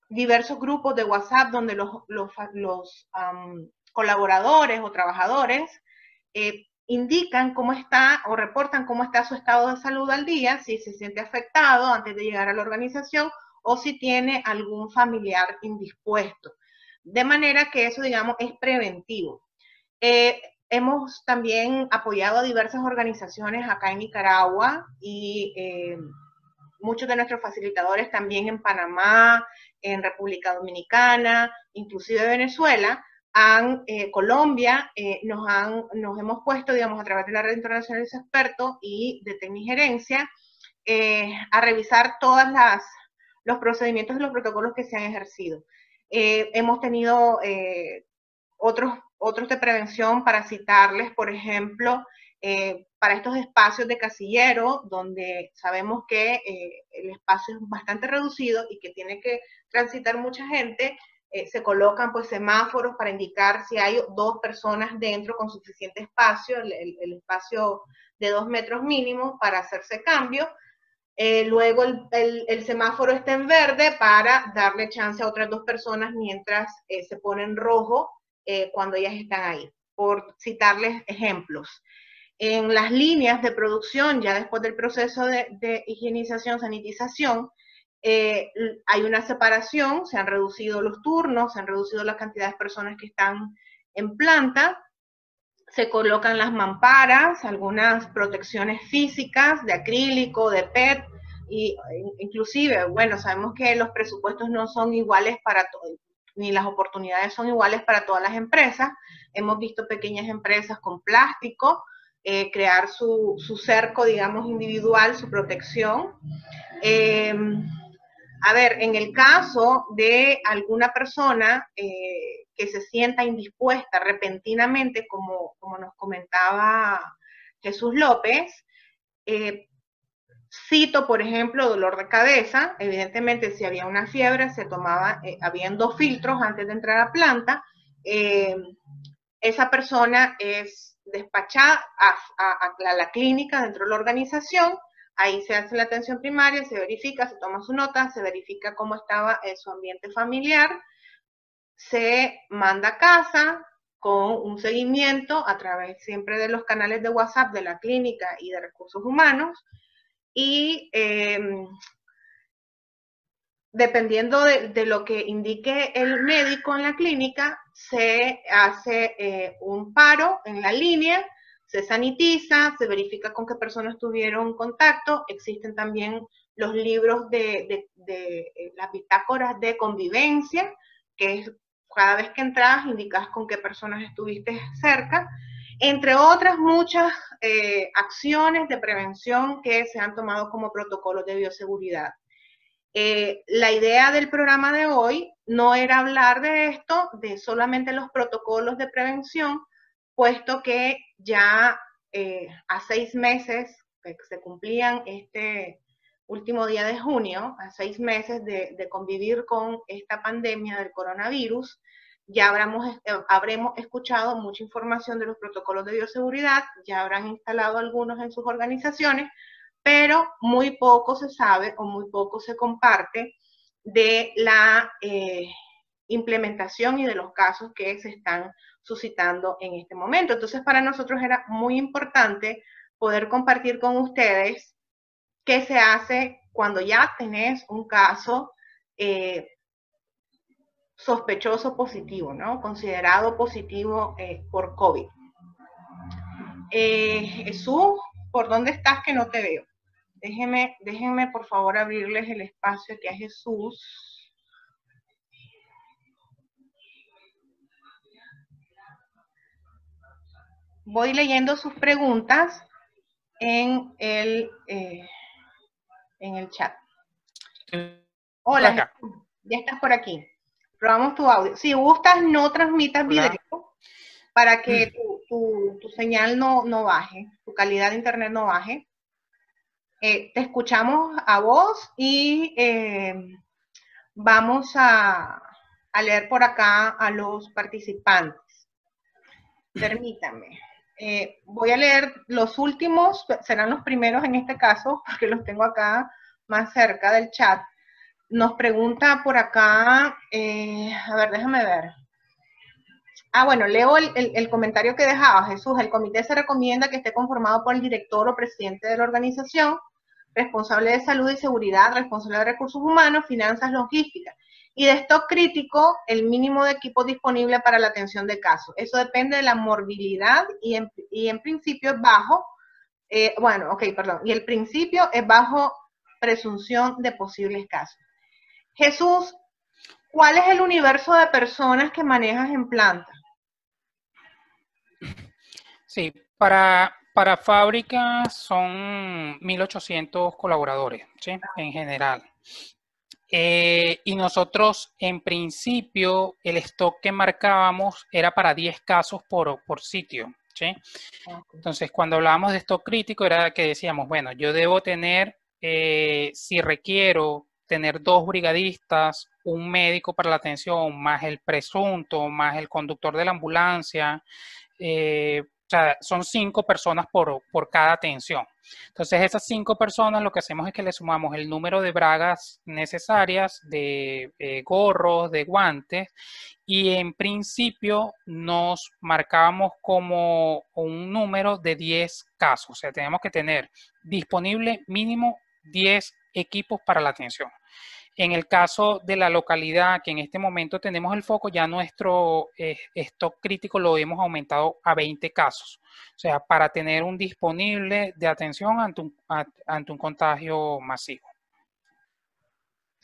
diversos grupos de WhatsApp donde los colaboradores o trabajadores indican cómo está o reportan cómo está su estado de salud al día, si se siente afectado antes de llegar a la organización o si tiene algún familiar indispuesto. De manera que eso, digamos, es preventivo. Hemos también apoyado a diversas organizaciones acá en Nicaragua y muchos de nuestros facilitadores también en Panamá, en República Dominicana, inclusive Venezuela, Colombia, nos hemos puesto, digamos, a través de la Red Internacional de Expertos y de Tecnigerencia, a revisar todos los procedimientos y los protocolos que se han ejercido. Hemos tenido otros de prevención para citarles, por ejemplo, para estos espacios de casillero, donde sabemos que el espacio es bastante reducido y que tiene que transitar mucha gente, se colocan pues semáforos para indicar si hay 2 personas dentro con suficiente espacio, el espacio de 2 metros mínimo para hacerse cambio. Luego el semáforo está en verde para darle chance a otras 2 personas mientras se pone en rojo cuando ellas están ahí, por citarles ejemplos. En las líneas de producción, ya después del proceso de higienización, sanitización, hay una separación, se han reducido los turnos, se han reducido la cantidad de personas que están en planta, se colocan las mamparas, algunas protecciones físicas de acrílico, de PET, y inclusive, bueno, sabemos que los presupuestos no son iguales para todos, ni las oportunidades son iguales para todas las empresas. Hemos visto pequeñas empresas con plástico, crear su cerco, digamos, individual, su protección. A ver, en el caso de alguna persona que se sienta indispuesta repentinamente, como nos comentaba Jesús López, cito, por ejemplo, dolor de cabeza. Evidentemente, si había una fiebre, se tomaba, habían 2 filtros antes de entrar a planta. Esa persona es despachada a la clínica dentro de la organización. Ahí se hace la atención primaria, se verifica, se toma su nota, se verifica cómo estaba su ambiente familiar, se manda a casa con un seguimiento a través siempre de los canales de WhatsApp de la clínica y de recursos humanos, y dependiendo de lo que indique el médico en la clínica, se hace un paro en la línea, se sanitiza, se verifica con qué personas tuvieron contacto. Existen también los libros de las bitácoras de convivencia, que es cada vez que entras indicas con qué personas estuviste cerca, entre otras muchas acciones de prevención que se han tomado como protocolos de bioseguridad. La idea del programa de hoy no era hablar de esto, de solamente los protocolos de prevención, puesto que ya a 6 meses, que se cumplían este último día de junio, a 6 meses de convivir con esta pandemia del coronavirus, ya habremos escuchado mucha información de los protocolos de bioseguridad, ya habrán instalado algunos en sus organizaciones, pero muy poco se sabe o muy poco se comparte de la implementación y de los casos que se están suscitando en este momento. Entonces, para nosotros era muy importante poder compartir con ustedes qué se hace cuando ya tenés un caso sospechoso positivo, ¿no? Considerado positivo por COVID. Jesús, ¿por dónde estás que no te veo? Déjenme por favor abrirles el espacio aquí a Jesús. Voy leyendo sus preguntas en el chat. Hola, Jesús, ya estás por aquí. Probamos tu audio. Si gustas, no transmitas video para que tu señal no baje, tu calidad de internet no baje. Te escuchamos a vos y vamos a leer por acá a los participantes. Permítame. Voy a leer los últimos, serán los primeros en este caso, porque los tengo acá más cerca del chat. Nos pregunta por acá, a ver, déjame ver. Bueno, leo el comentario que dejaba Jesús. El comité se recomienda que esté conformado por el director o presidente de la organización, responsable de salud y seguridad, responsable de recursos humanos, finanzas, logística. Y de stock crítico, el mínimo de equipo disponible para la atención de casos. Eso depende de la morbilidad y en principio es bajo, y el principio es bajo presunción de posibles casos. Jesús, ¿cuál es el universo de personas que manejas en planta? Sí, para fábricas son 1.800 colaboradores, ¿sí? En general. Y nosotros, en principio, el stock que marcábamos era para 10 casos por sitio, ¿sí? Entonces, cuando hablábamos de stock crítico, era que decíamos, bueno, yo debo tener, si requiero, tener 2 brigadistas, un médico para la atención, más el presunto, más el conductor de la ambulancia, o sea, son 5 personas por cada atención. Entonces, esas 5 personas lo que hacemos es que le sumamos el número de bragas necesarias, de gorros, de guantes, y en principio nos marcábamos como un número de 10 casos. O sea, tenemos que tener disponible mínimo 10 equipos para la atención. En el caso de la localidad que en este momento tenemos el foco, ya nuestro stock crítico lo hemos aumentado a 20 casos. O sea, para tener un disponible de atención ante un contagio masivo.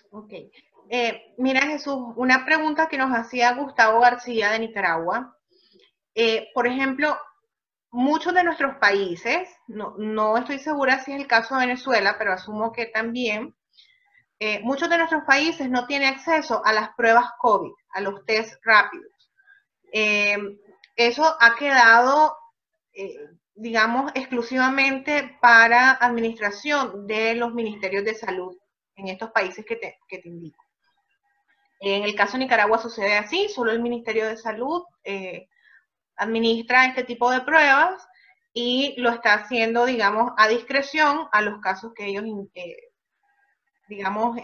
Ok. Mira, Jesús, una pregunta que nos hacía Gustavo García de Nicaragua. Por ejemplo, muchos de nuestros países, no estoy segura si es el caso de Venezuela, pero asumo que también, muchos de nuestros países no tienen acceso a las pruebas COVID, a los test rápidos. Eso ha quedado, digamos, exclusivamente para administración de los ministerios de salud en estos países que te indico. En el caso de Nicaragua sucede así, solo el Ministerio de Salud administra este tipo de pruebas y lo está haciendo, digamos, a discreción a los casos que ellos, digamos,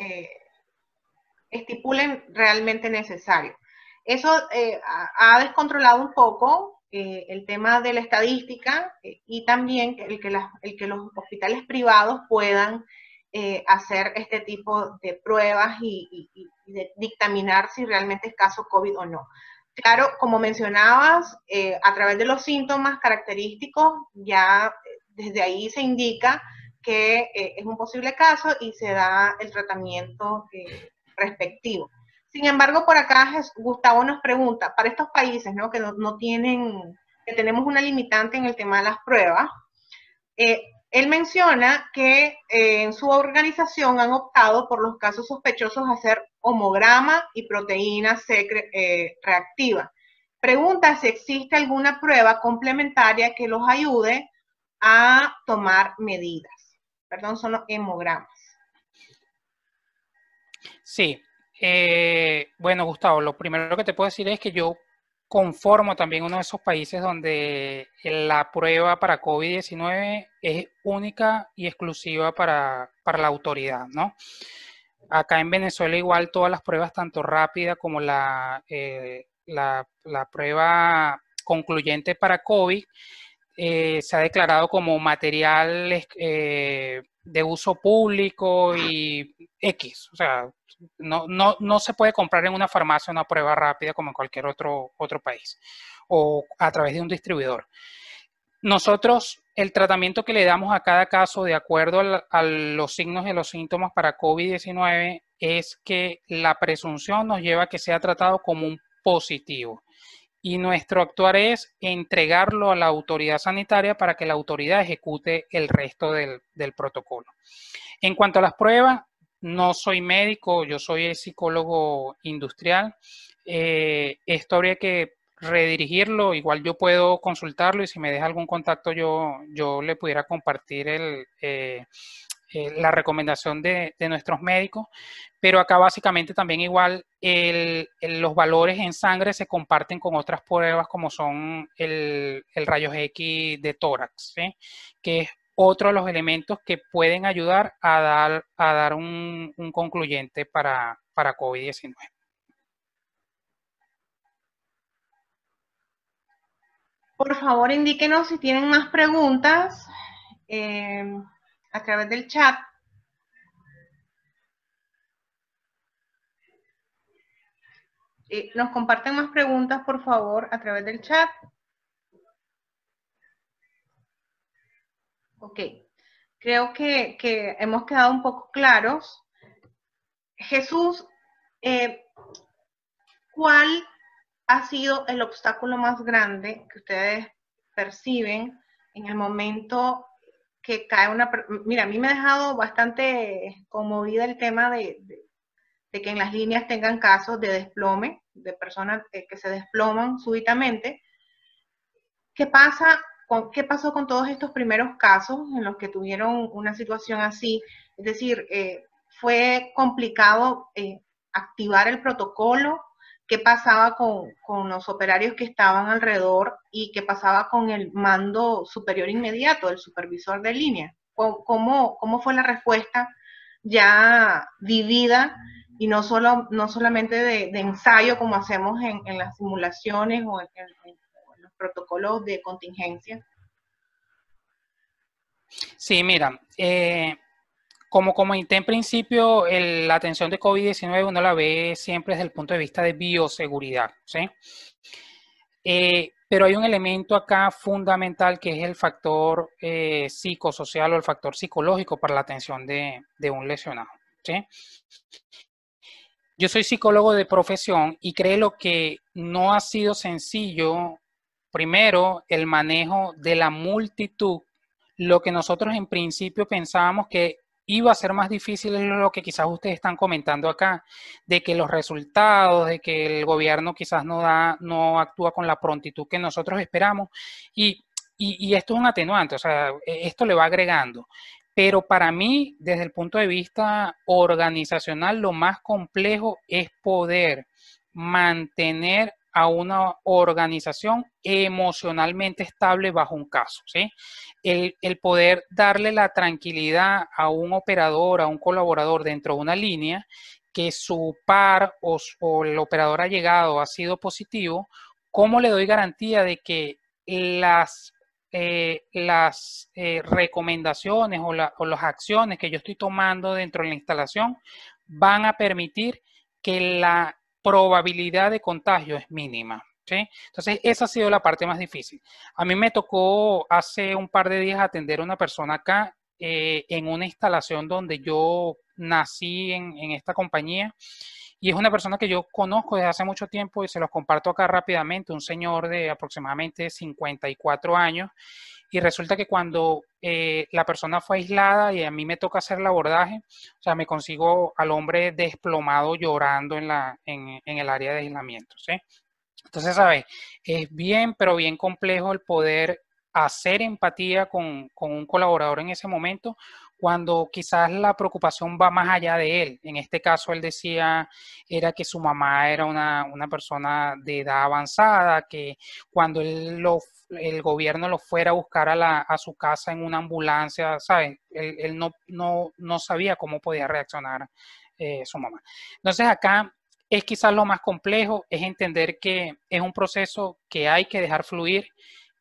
estipulen realmente necesario. Eso ha descontrolado un poco el tema de la estadística y también el que los hospitales privados puedan hacer este tipo de pruebas y de dictaminar si realmente es caso COVID o no. Claro, como mencionabas, a través de los síntomas característicos, ya desde ahí se indica que es un posible caso y se da el tratamiento respectivo. Sin embargo, por acá Gustavo nos pregunta, para estos países, ¿no? Que no tienen, que tenemos una limitante en el tema de las pruebas, él menciona que en su organización han optado por los casos sospechosos a hacer homograma y proteína C reactiva. Pregunta si existe alguna prueba complementaria que los ayude a tomar medidas. Perdón, son los hemogramas. Sí. Bueno, Gustavo, lo primero que te puedo decir es que yo conformo también uno de esos países donde la prueba para COVID-19 es única y exclusiva para la autoridad, ¿no? Acá en Venezuela igual todas las pruebas, tanto rápida como la prueba concluyente para COVID, se ha declarado como material de uso público y X, o sea, no se puede comprar en una farmacia una prueba rápida como en cualquier otro país o a través de un distribuidor. Nosotros, el tratamiento que le damos a cada caso de acuerdo a los signos y los síntomas para COVID-19 es que la presunción nos lleva a que sea tratado como un positivo. Y nuestro actuar es entregarlo a la autoridad sanitaria para que la autoridad ejecute el resto del protocolo. En cuanto a las pruebas, no soy médico, yo soy psicólogo industrial. Esto habría que redirigirlo, igual yo puedo consultarlo y si me deja algún contacto yo le pudiera compartir la recomendación de nuestros médicos, pero acá básicamente también igual los valores en sangre se comparten con otras pruebas como son el rayos X de tórax, ¿sí? Que es otro de los elementos que pueden ayudar a dar un concluyente para COVID-19. Por favor, indíquenos si tienen más preguntas a través del chat. Nos comparten más preguntas, por favor, a través del chat. Ok, creo que hemos quedado un poco claros. Jesús, ¿cuál ha sido el obstáculo más grande que ustedes perciben en el momento que cae una... Mira, a mí me ha dejado bastante conmovida el tema de que en las líneas tengan casos de desplome, de personas que se desploman súbitamente. ¿Qué pasó con todos estos primeros casos en los que tuvieron una situación así? Es decir, fue complicado activar el protocolo. ¿Qué pasaba con los operarios que estaban alrededor y qué pasaba con el mando superior inmediato, el supervisor de línea? ¿Cómo fue la respuesta ya vivida y no solamente de ensayo como hacemos en las simulaciones o en los protocolos de contingencia? Sí, mira, como comenté en principio, la atención de COVID-19 uno la ve siempre desde el punto de vista de bioseguridad, ¿sí? Pero hay un elemento acá fundamental que es el factor psicosocial o el factor psicológico para la atención de un lesionado, ¿sí? Yo soy psicólogo de profesión y creo que no ha sido sencillo, primero, el manejo de la multitud. Lo que nosotros en principio pensábamos que iba a ser más difícil es lo que quizás ustedes están comentando acá, de que los resultados, de que el gobierno quizás no actúa con la prontitud que nosotros esperamos. Y esto es un atenuante, o sea, esto le va agregando. Pero para mí, desde el punto de vista organizacional, lo más complejo es poder mantener a una organización emocionalmente estable bajo un caso, ¿sí? El poder darle la tranquilidad a un operador, a un colaborador dentro de una línea, que su par o el operador ha llegado, ha sido positivo, ¿cómo le doy garantía de que las recomendaciones o las acciones que yo estoy tomando dentro de la instalación van a permitir que la probabilidad de contagio es mínima? ¿Sí? Entonces, esa ha sido la parte más difícil. A mí me tocó hace un par de días atender a una persona acá en una instalación donde yo nací en esta compañía y es una persona que yo conozco desde hace mucho tiempo y se los comparto acá rápidamente, un señor de aproximadamente 54 años y resulta que cuando la persona fue aislada y a mí me toca hacer el abordaje, o sea, me consigo al hombre desplomado llorando en el área de aislamiento, ¿sí? Entonces, ¿sabes? Es bien, pero bien complejo el poder hacer empatía con un colaborador en ese momento, cuando quizás la preocupación va más allá de él. En este caso, él decía, era que su mamá era una persona de edad avanzada, que cuando el gobierno lo fuera a buscar a su casa en una ambulancia, ¿sabes? Él no sabía cómo podía reaccionar su mamá. Entonces, acá es quizás lo más complejo, es entender que es un proceso que hay que dejar fluir,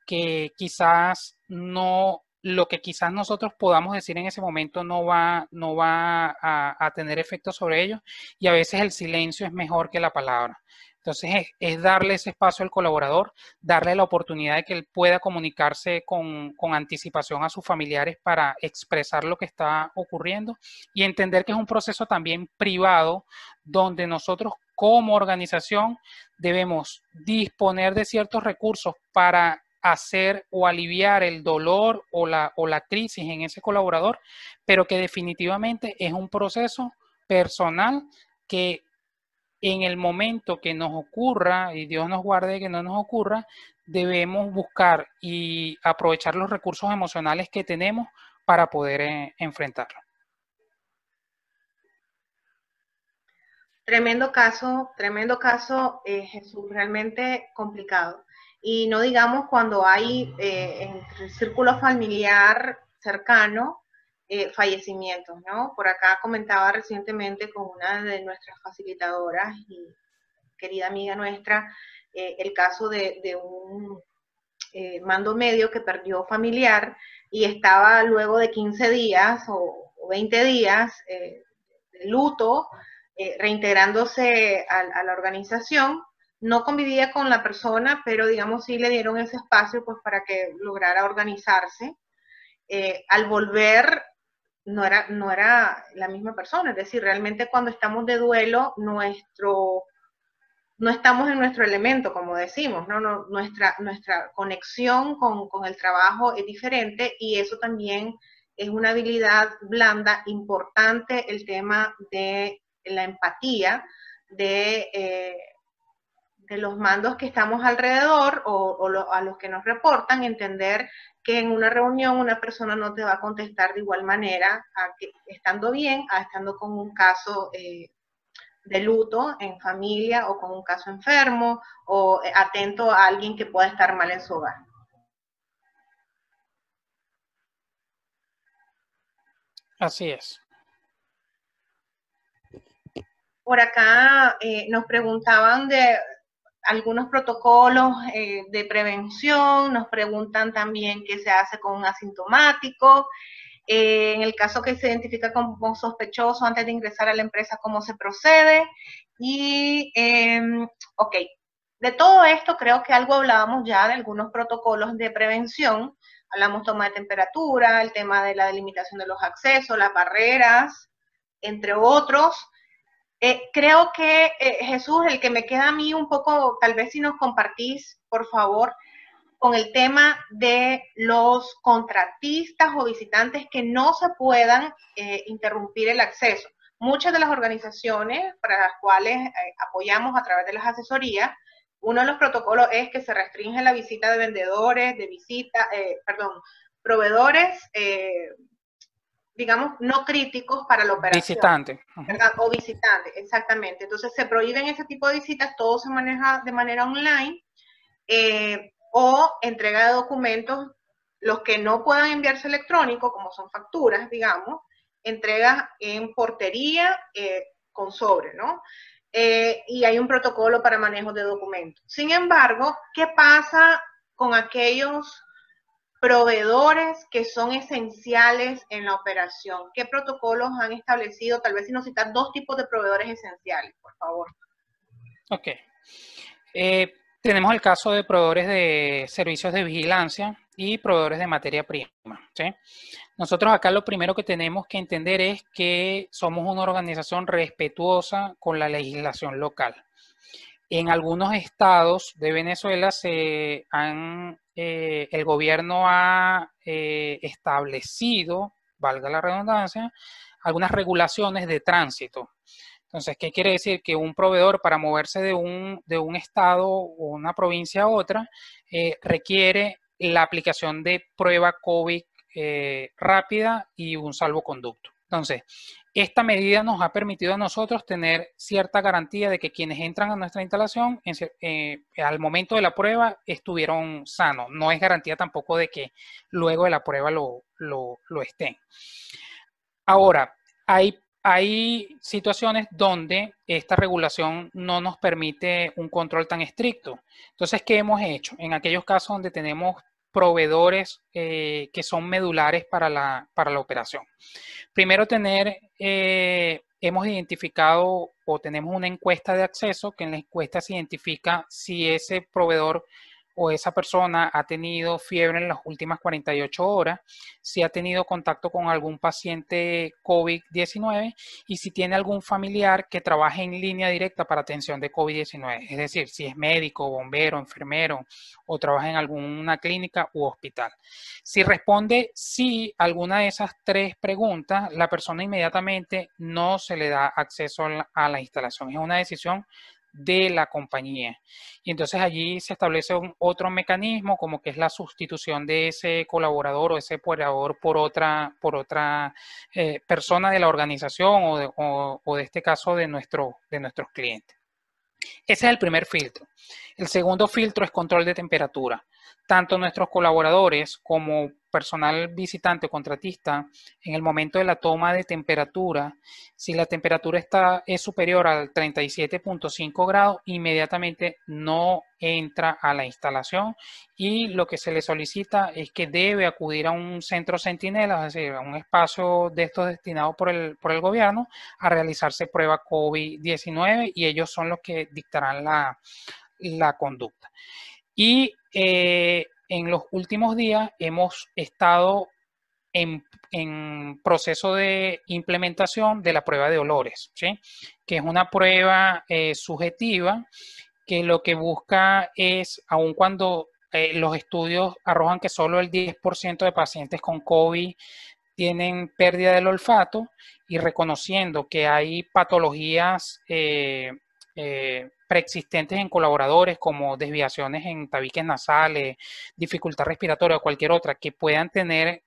que quizás no, lo que quizás nosotros podamos decir en ese momento no va a tener efecto sobre ellos y a veces el silencio es mejor que la palabra. Entonces es darle ese espacio al colaborador, darle la oportunidad de que él pueda comunicarse con anticipación a sus familiares para expresar lo que está ocurriendo y entender que es un proceso también privado donde nosotros como organización debemos disponer de ciertos recursos para hacer o aliviar el dolor o la crisis en ese colaborador, pero que definitivamente es un proceso personal que en el momento que nos ocurra, y Dios nos guarde que no nos ocurra, debemos buscar y aprovechar los recursos emocionales que tenemos para poder enfrentarlo. Tremendo caso, Jesús, realmente complicado. Y no digamos cuando hay entre el círculo familiar cercano fallecimientos, ¿no? Por acá comentaba recientemente con una de nuestras facilitadoras y querida amiga nuestra, el caso de un mando medio que perdió familiar y estaba luego de 15 días o 20 días de luto, reintegrándose a la organización. No convivía con la persona, pero digamos sí le dieron ese espacio pues para que lograra organizarse. Al volver no era la misma persona, es decir, realmente cuando estamos de duelo, no estamos en nuestro elemento, como decimos, ¿no? Nuestra conexión con el trabajo es diferente y eso también es una habilidad blanda importante, el tema de la empatía, de los mandos que estamos alrededor a los que nos reportan, entender que en una reunión una persona no te va a contestar de igual manera estando bien, a estando con un caso de luto en familia o con un caso enfermo o atento a alguien que pueda estar mal en su hogar. Así es. Por acá nos preguntaban de algunos protocolos de prevención, nos preguntan también qué se hace con un asintomático, en el caso que se identifica como sospechoso antes de ingresar a la empresa, cómo se procede. Y, ok, de todo esto creo que algo hablábamos ya de algunos protocolos de prevención. Hablamos toma de temperatura, el tema de la delimitación de los accesos, las barreras, entre otros. Creo que, Jesús, el que me queda a mí un poco, tal vez si nos compartís, por favor, con el tema de los contratistas o visitantes que no se puedan interrumpir el acceso. Muchas de las organizaciones para las cuales apoyamos a través de las asesorías, uno de los protocolos es que se restringe la visita de vendedores, proveedores, digamos, no críticos para la operación. Visitante. ¿Verdad? O visitantes, exactamente. Entonces se prohíben ese tipo de visitas, todo se maneja de manera online. O entrega de documentos, los que no puedan enviarse electrónico, como son facturas, digamos, entrega en portería con sobre, ¿no? Y hay un protocolo para manejo de documentos. Sin embargo, ¿qué pasa con aquellos proveedores que son esenciales en la operación? ¿Qué protocolos han establecido? Tal vez si nos citan dos tipos de proveedores esenciales, por favor. Ok. Tenemos el caso de proveedores de servicios de vigilancia y proveedores de materia prima, ¿sí? Nosotros acá lo primero que tenemos que entender es que somos una organización respetuosa con la legislación local. En algunos estados de Venezuela el gobierno ha establecido, valga la redundancia, algunas regulaciones de tránsito. Entonces, ¿qué quiere decir? Que un proveedor para moverse de un estado o una provincia a otra requiere la aplicación de prueba COVID rápida y un salvoconducto. Entonces, esta medida nos ha permitido a nosotros tener cierta garantía de que quienes entran a nuestra instalación al momento de la prueba estuvieron sanos. No es garantía tampoco de que luego de la prueba lo estén. Ahora, hay situaciones donde esta regulación no nos permite un control tan estricto. Entonces, ¿qué hemos hecho? En aquellos casos donde tenemos proveedores que son medulares para la operación. Primero, tener hemos identificado o tenemos una encuesta de acceso, que en la encuesta se identifica si ese proveedor o esa persona ha tenido fiebre en las últimas 48 horas, si ha tenido contacto con algún paciente COVID-19 y si tiene algún familiar que trabaje en línea directa para atención de COVID-19, es decir, si es médico, bombero, enfermero o trabaja en alguna clínica u hospital. Si responde sí a alguna de esas tres preguntas, la persona inmediatamente no se le da acceso a la instalación. Es una decisión de la compañía. Y entonces allí se establece otro mecanismo como que es la sustitución de ese colaborador o ese operador por otra persona de la organización o de este caso de nuestros clientes. Ese es el primer filtro. El segundo filtro es control de temperatura. Tanto nuestros colaboradores como personal visitante o contratista, en el momento de la toma de temperatura, si la temperatura es superior al 37.5 grados, inmediatamente no entra a la instalación y lo que se le solicita es que debe acudir a un centro centinela, es decir, a un espacio de estos destinados por el gobierno, a realizarse prueba COVID-19 y ellos son los que dictarán la conducta. Y en los últimos días hemos estado en proceso de implementación de la prueba de olores, ¿sí? Que es una prueba subjetiva que lo que busca es, aun cuando los estudios arrojan que solo el 10% de pacientes con COVID tienen pérdida del olfato y reconociendo que hay patologías preexistentes en colaboradores como desviaciones en tabiques nasales, dificultad respiratoria o cualquier otra que puedan tener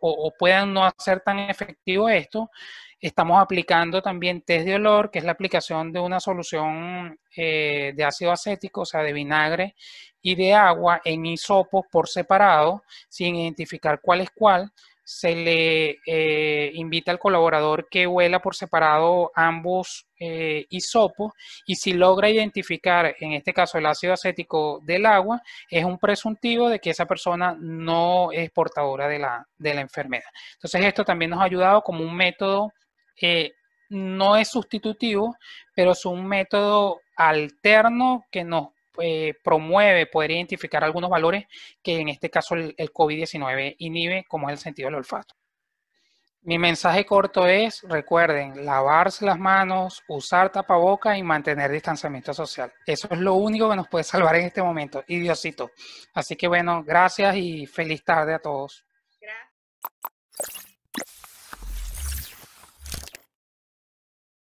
o puedan no hacer tan efectivo esto, estamos aplicando también test de olor, que es la aplicación de una solución de ácido acético, o sea, de vinagre y de agua en hisopos por separado, sin identificar cuál es cuál. Se le invita al colaborador que huela por separado ambos hisopos y si logra identificar, en este caso el ácido acético del agua, es un presuntivo de que esa persona no es portadora de la enfermedad. Entonces esto también nos ha ayudado como un método, no es sustitutivo, pero es un método alterno que nos promueve poder identificar algunos valores que en este caso el COVID-19 inhibe, como es el sentido del olfato. Mi mensaje corto es, recuerden, lavarse las manos, usar tapaboca y mantener distanciamiento social. Eso es lo único que nos puede salvar en este momento, y Diosito. Así que bueno, gracias y feliz tarde a todos. Gracias.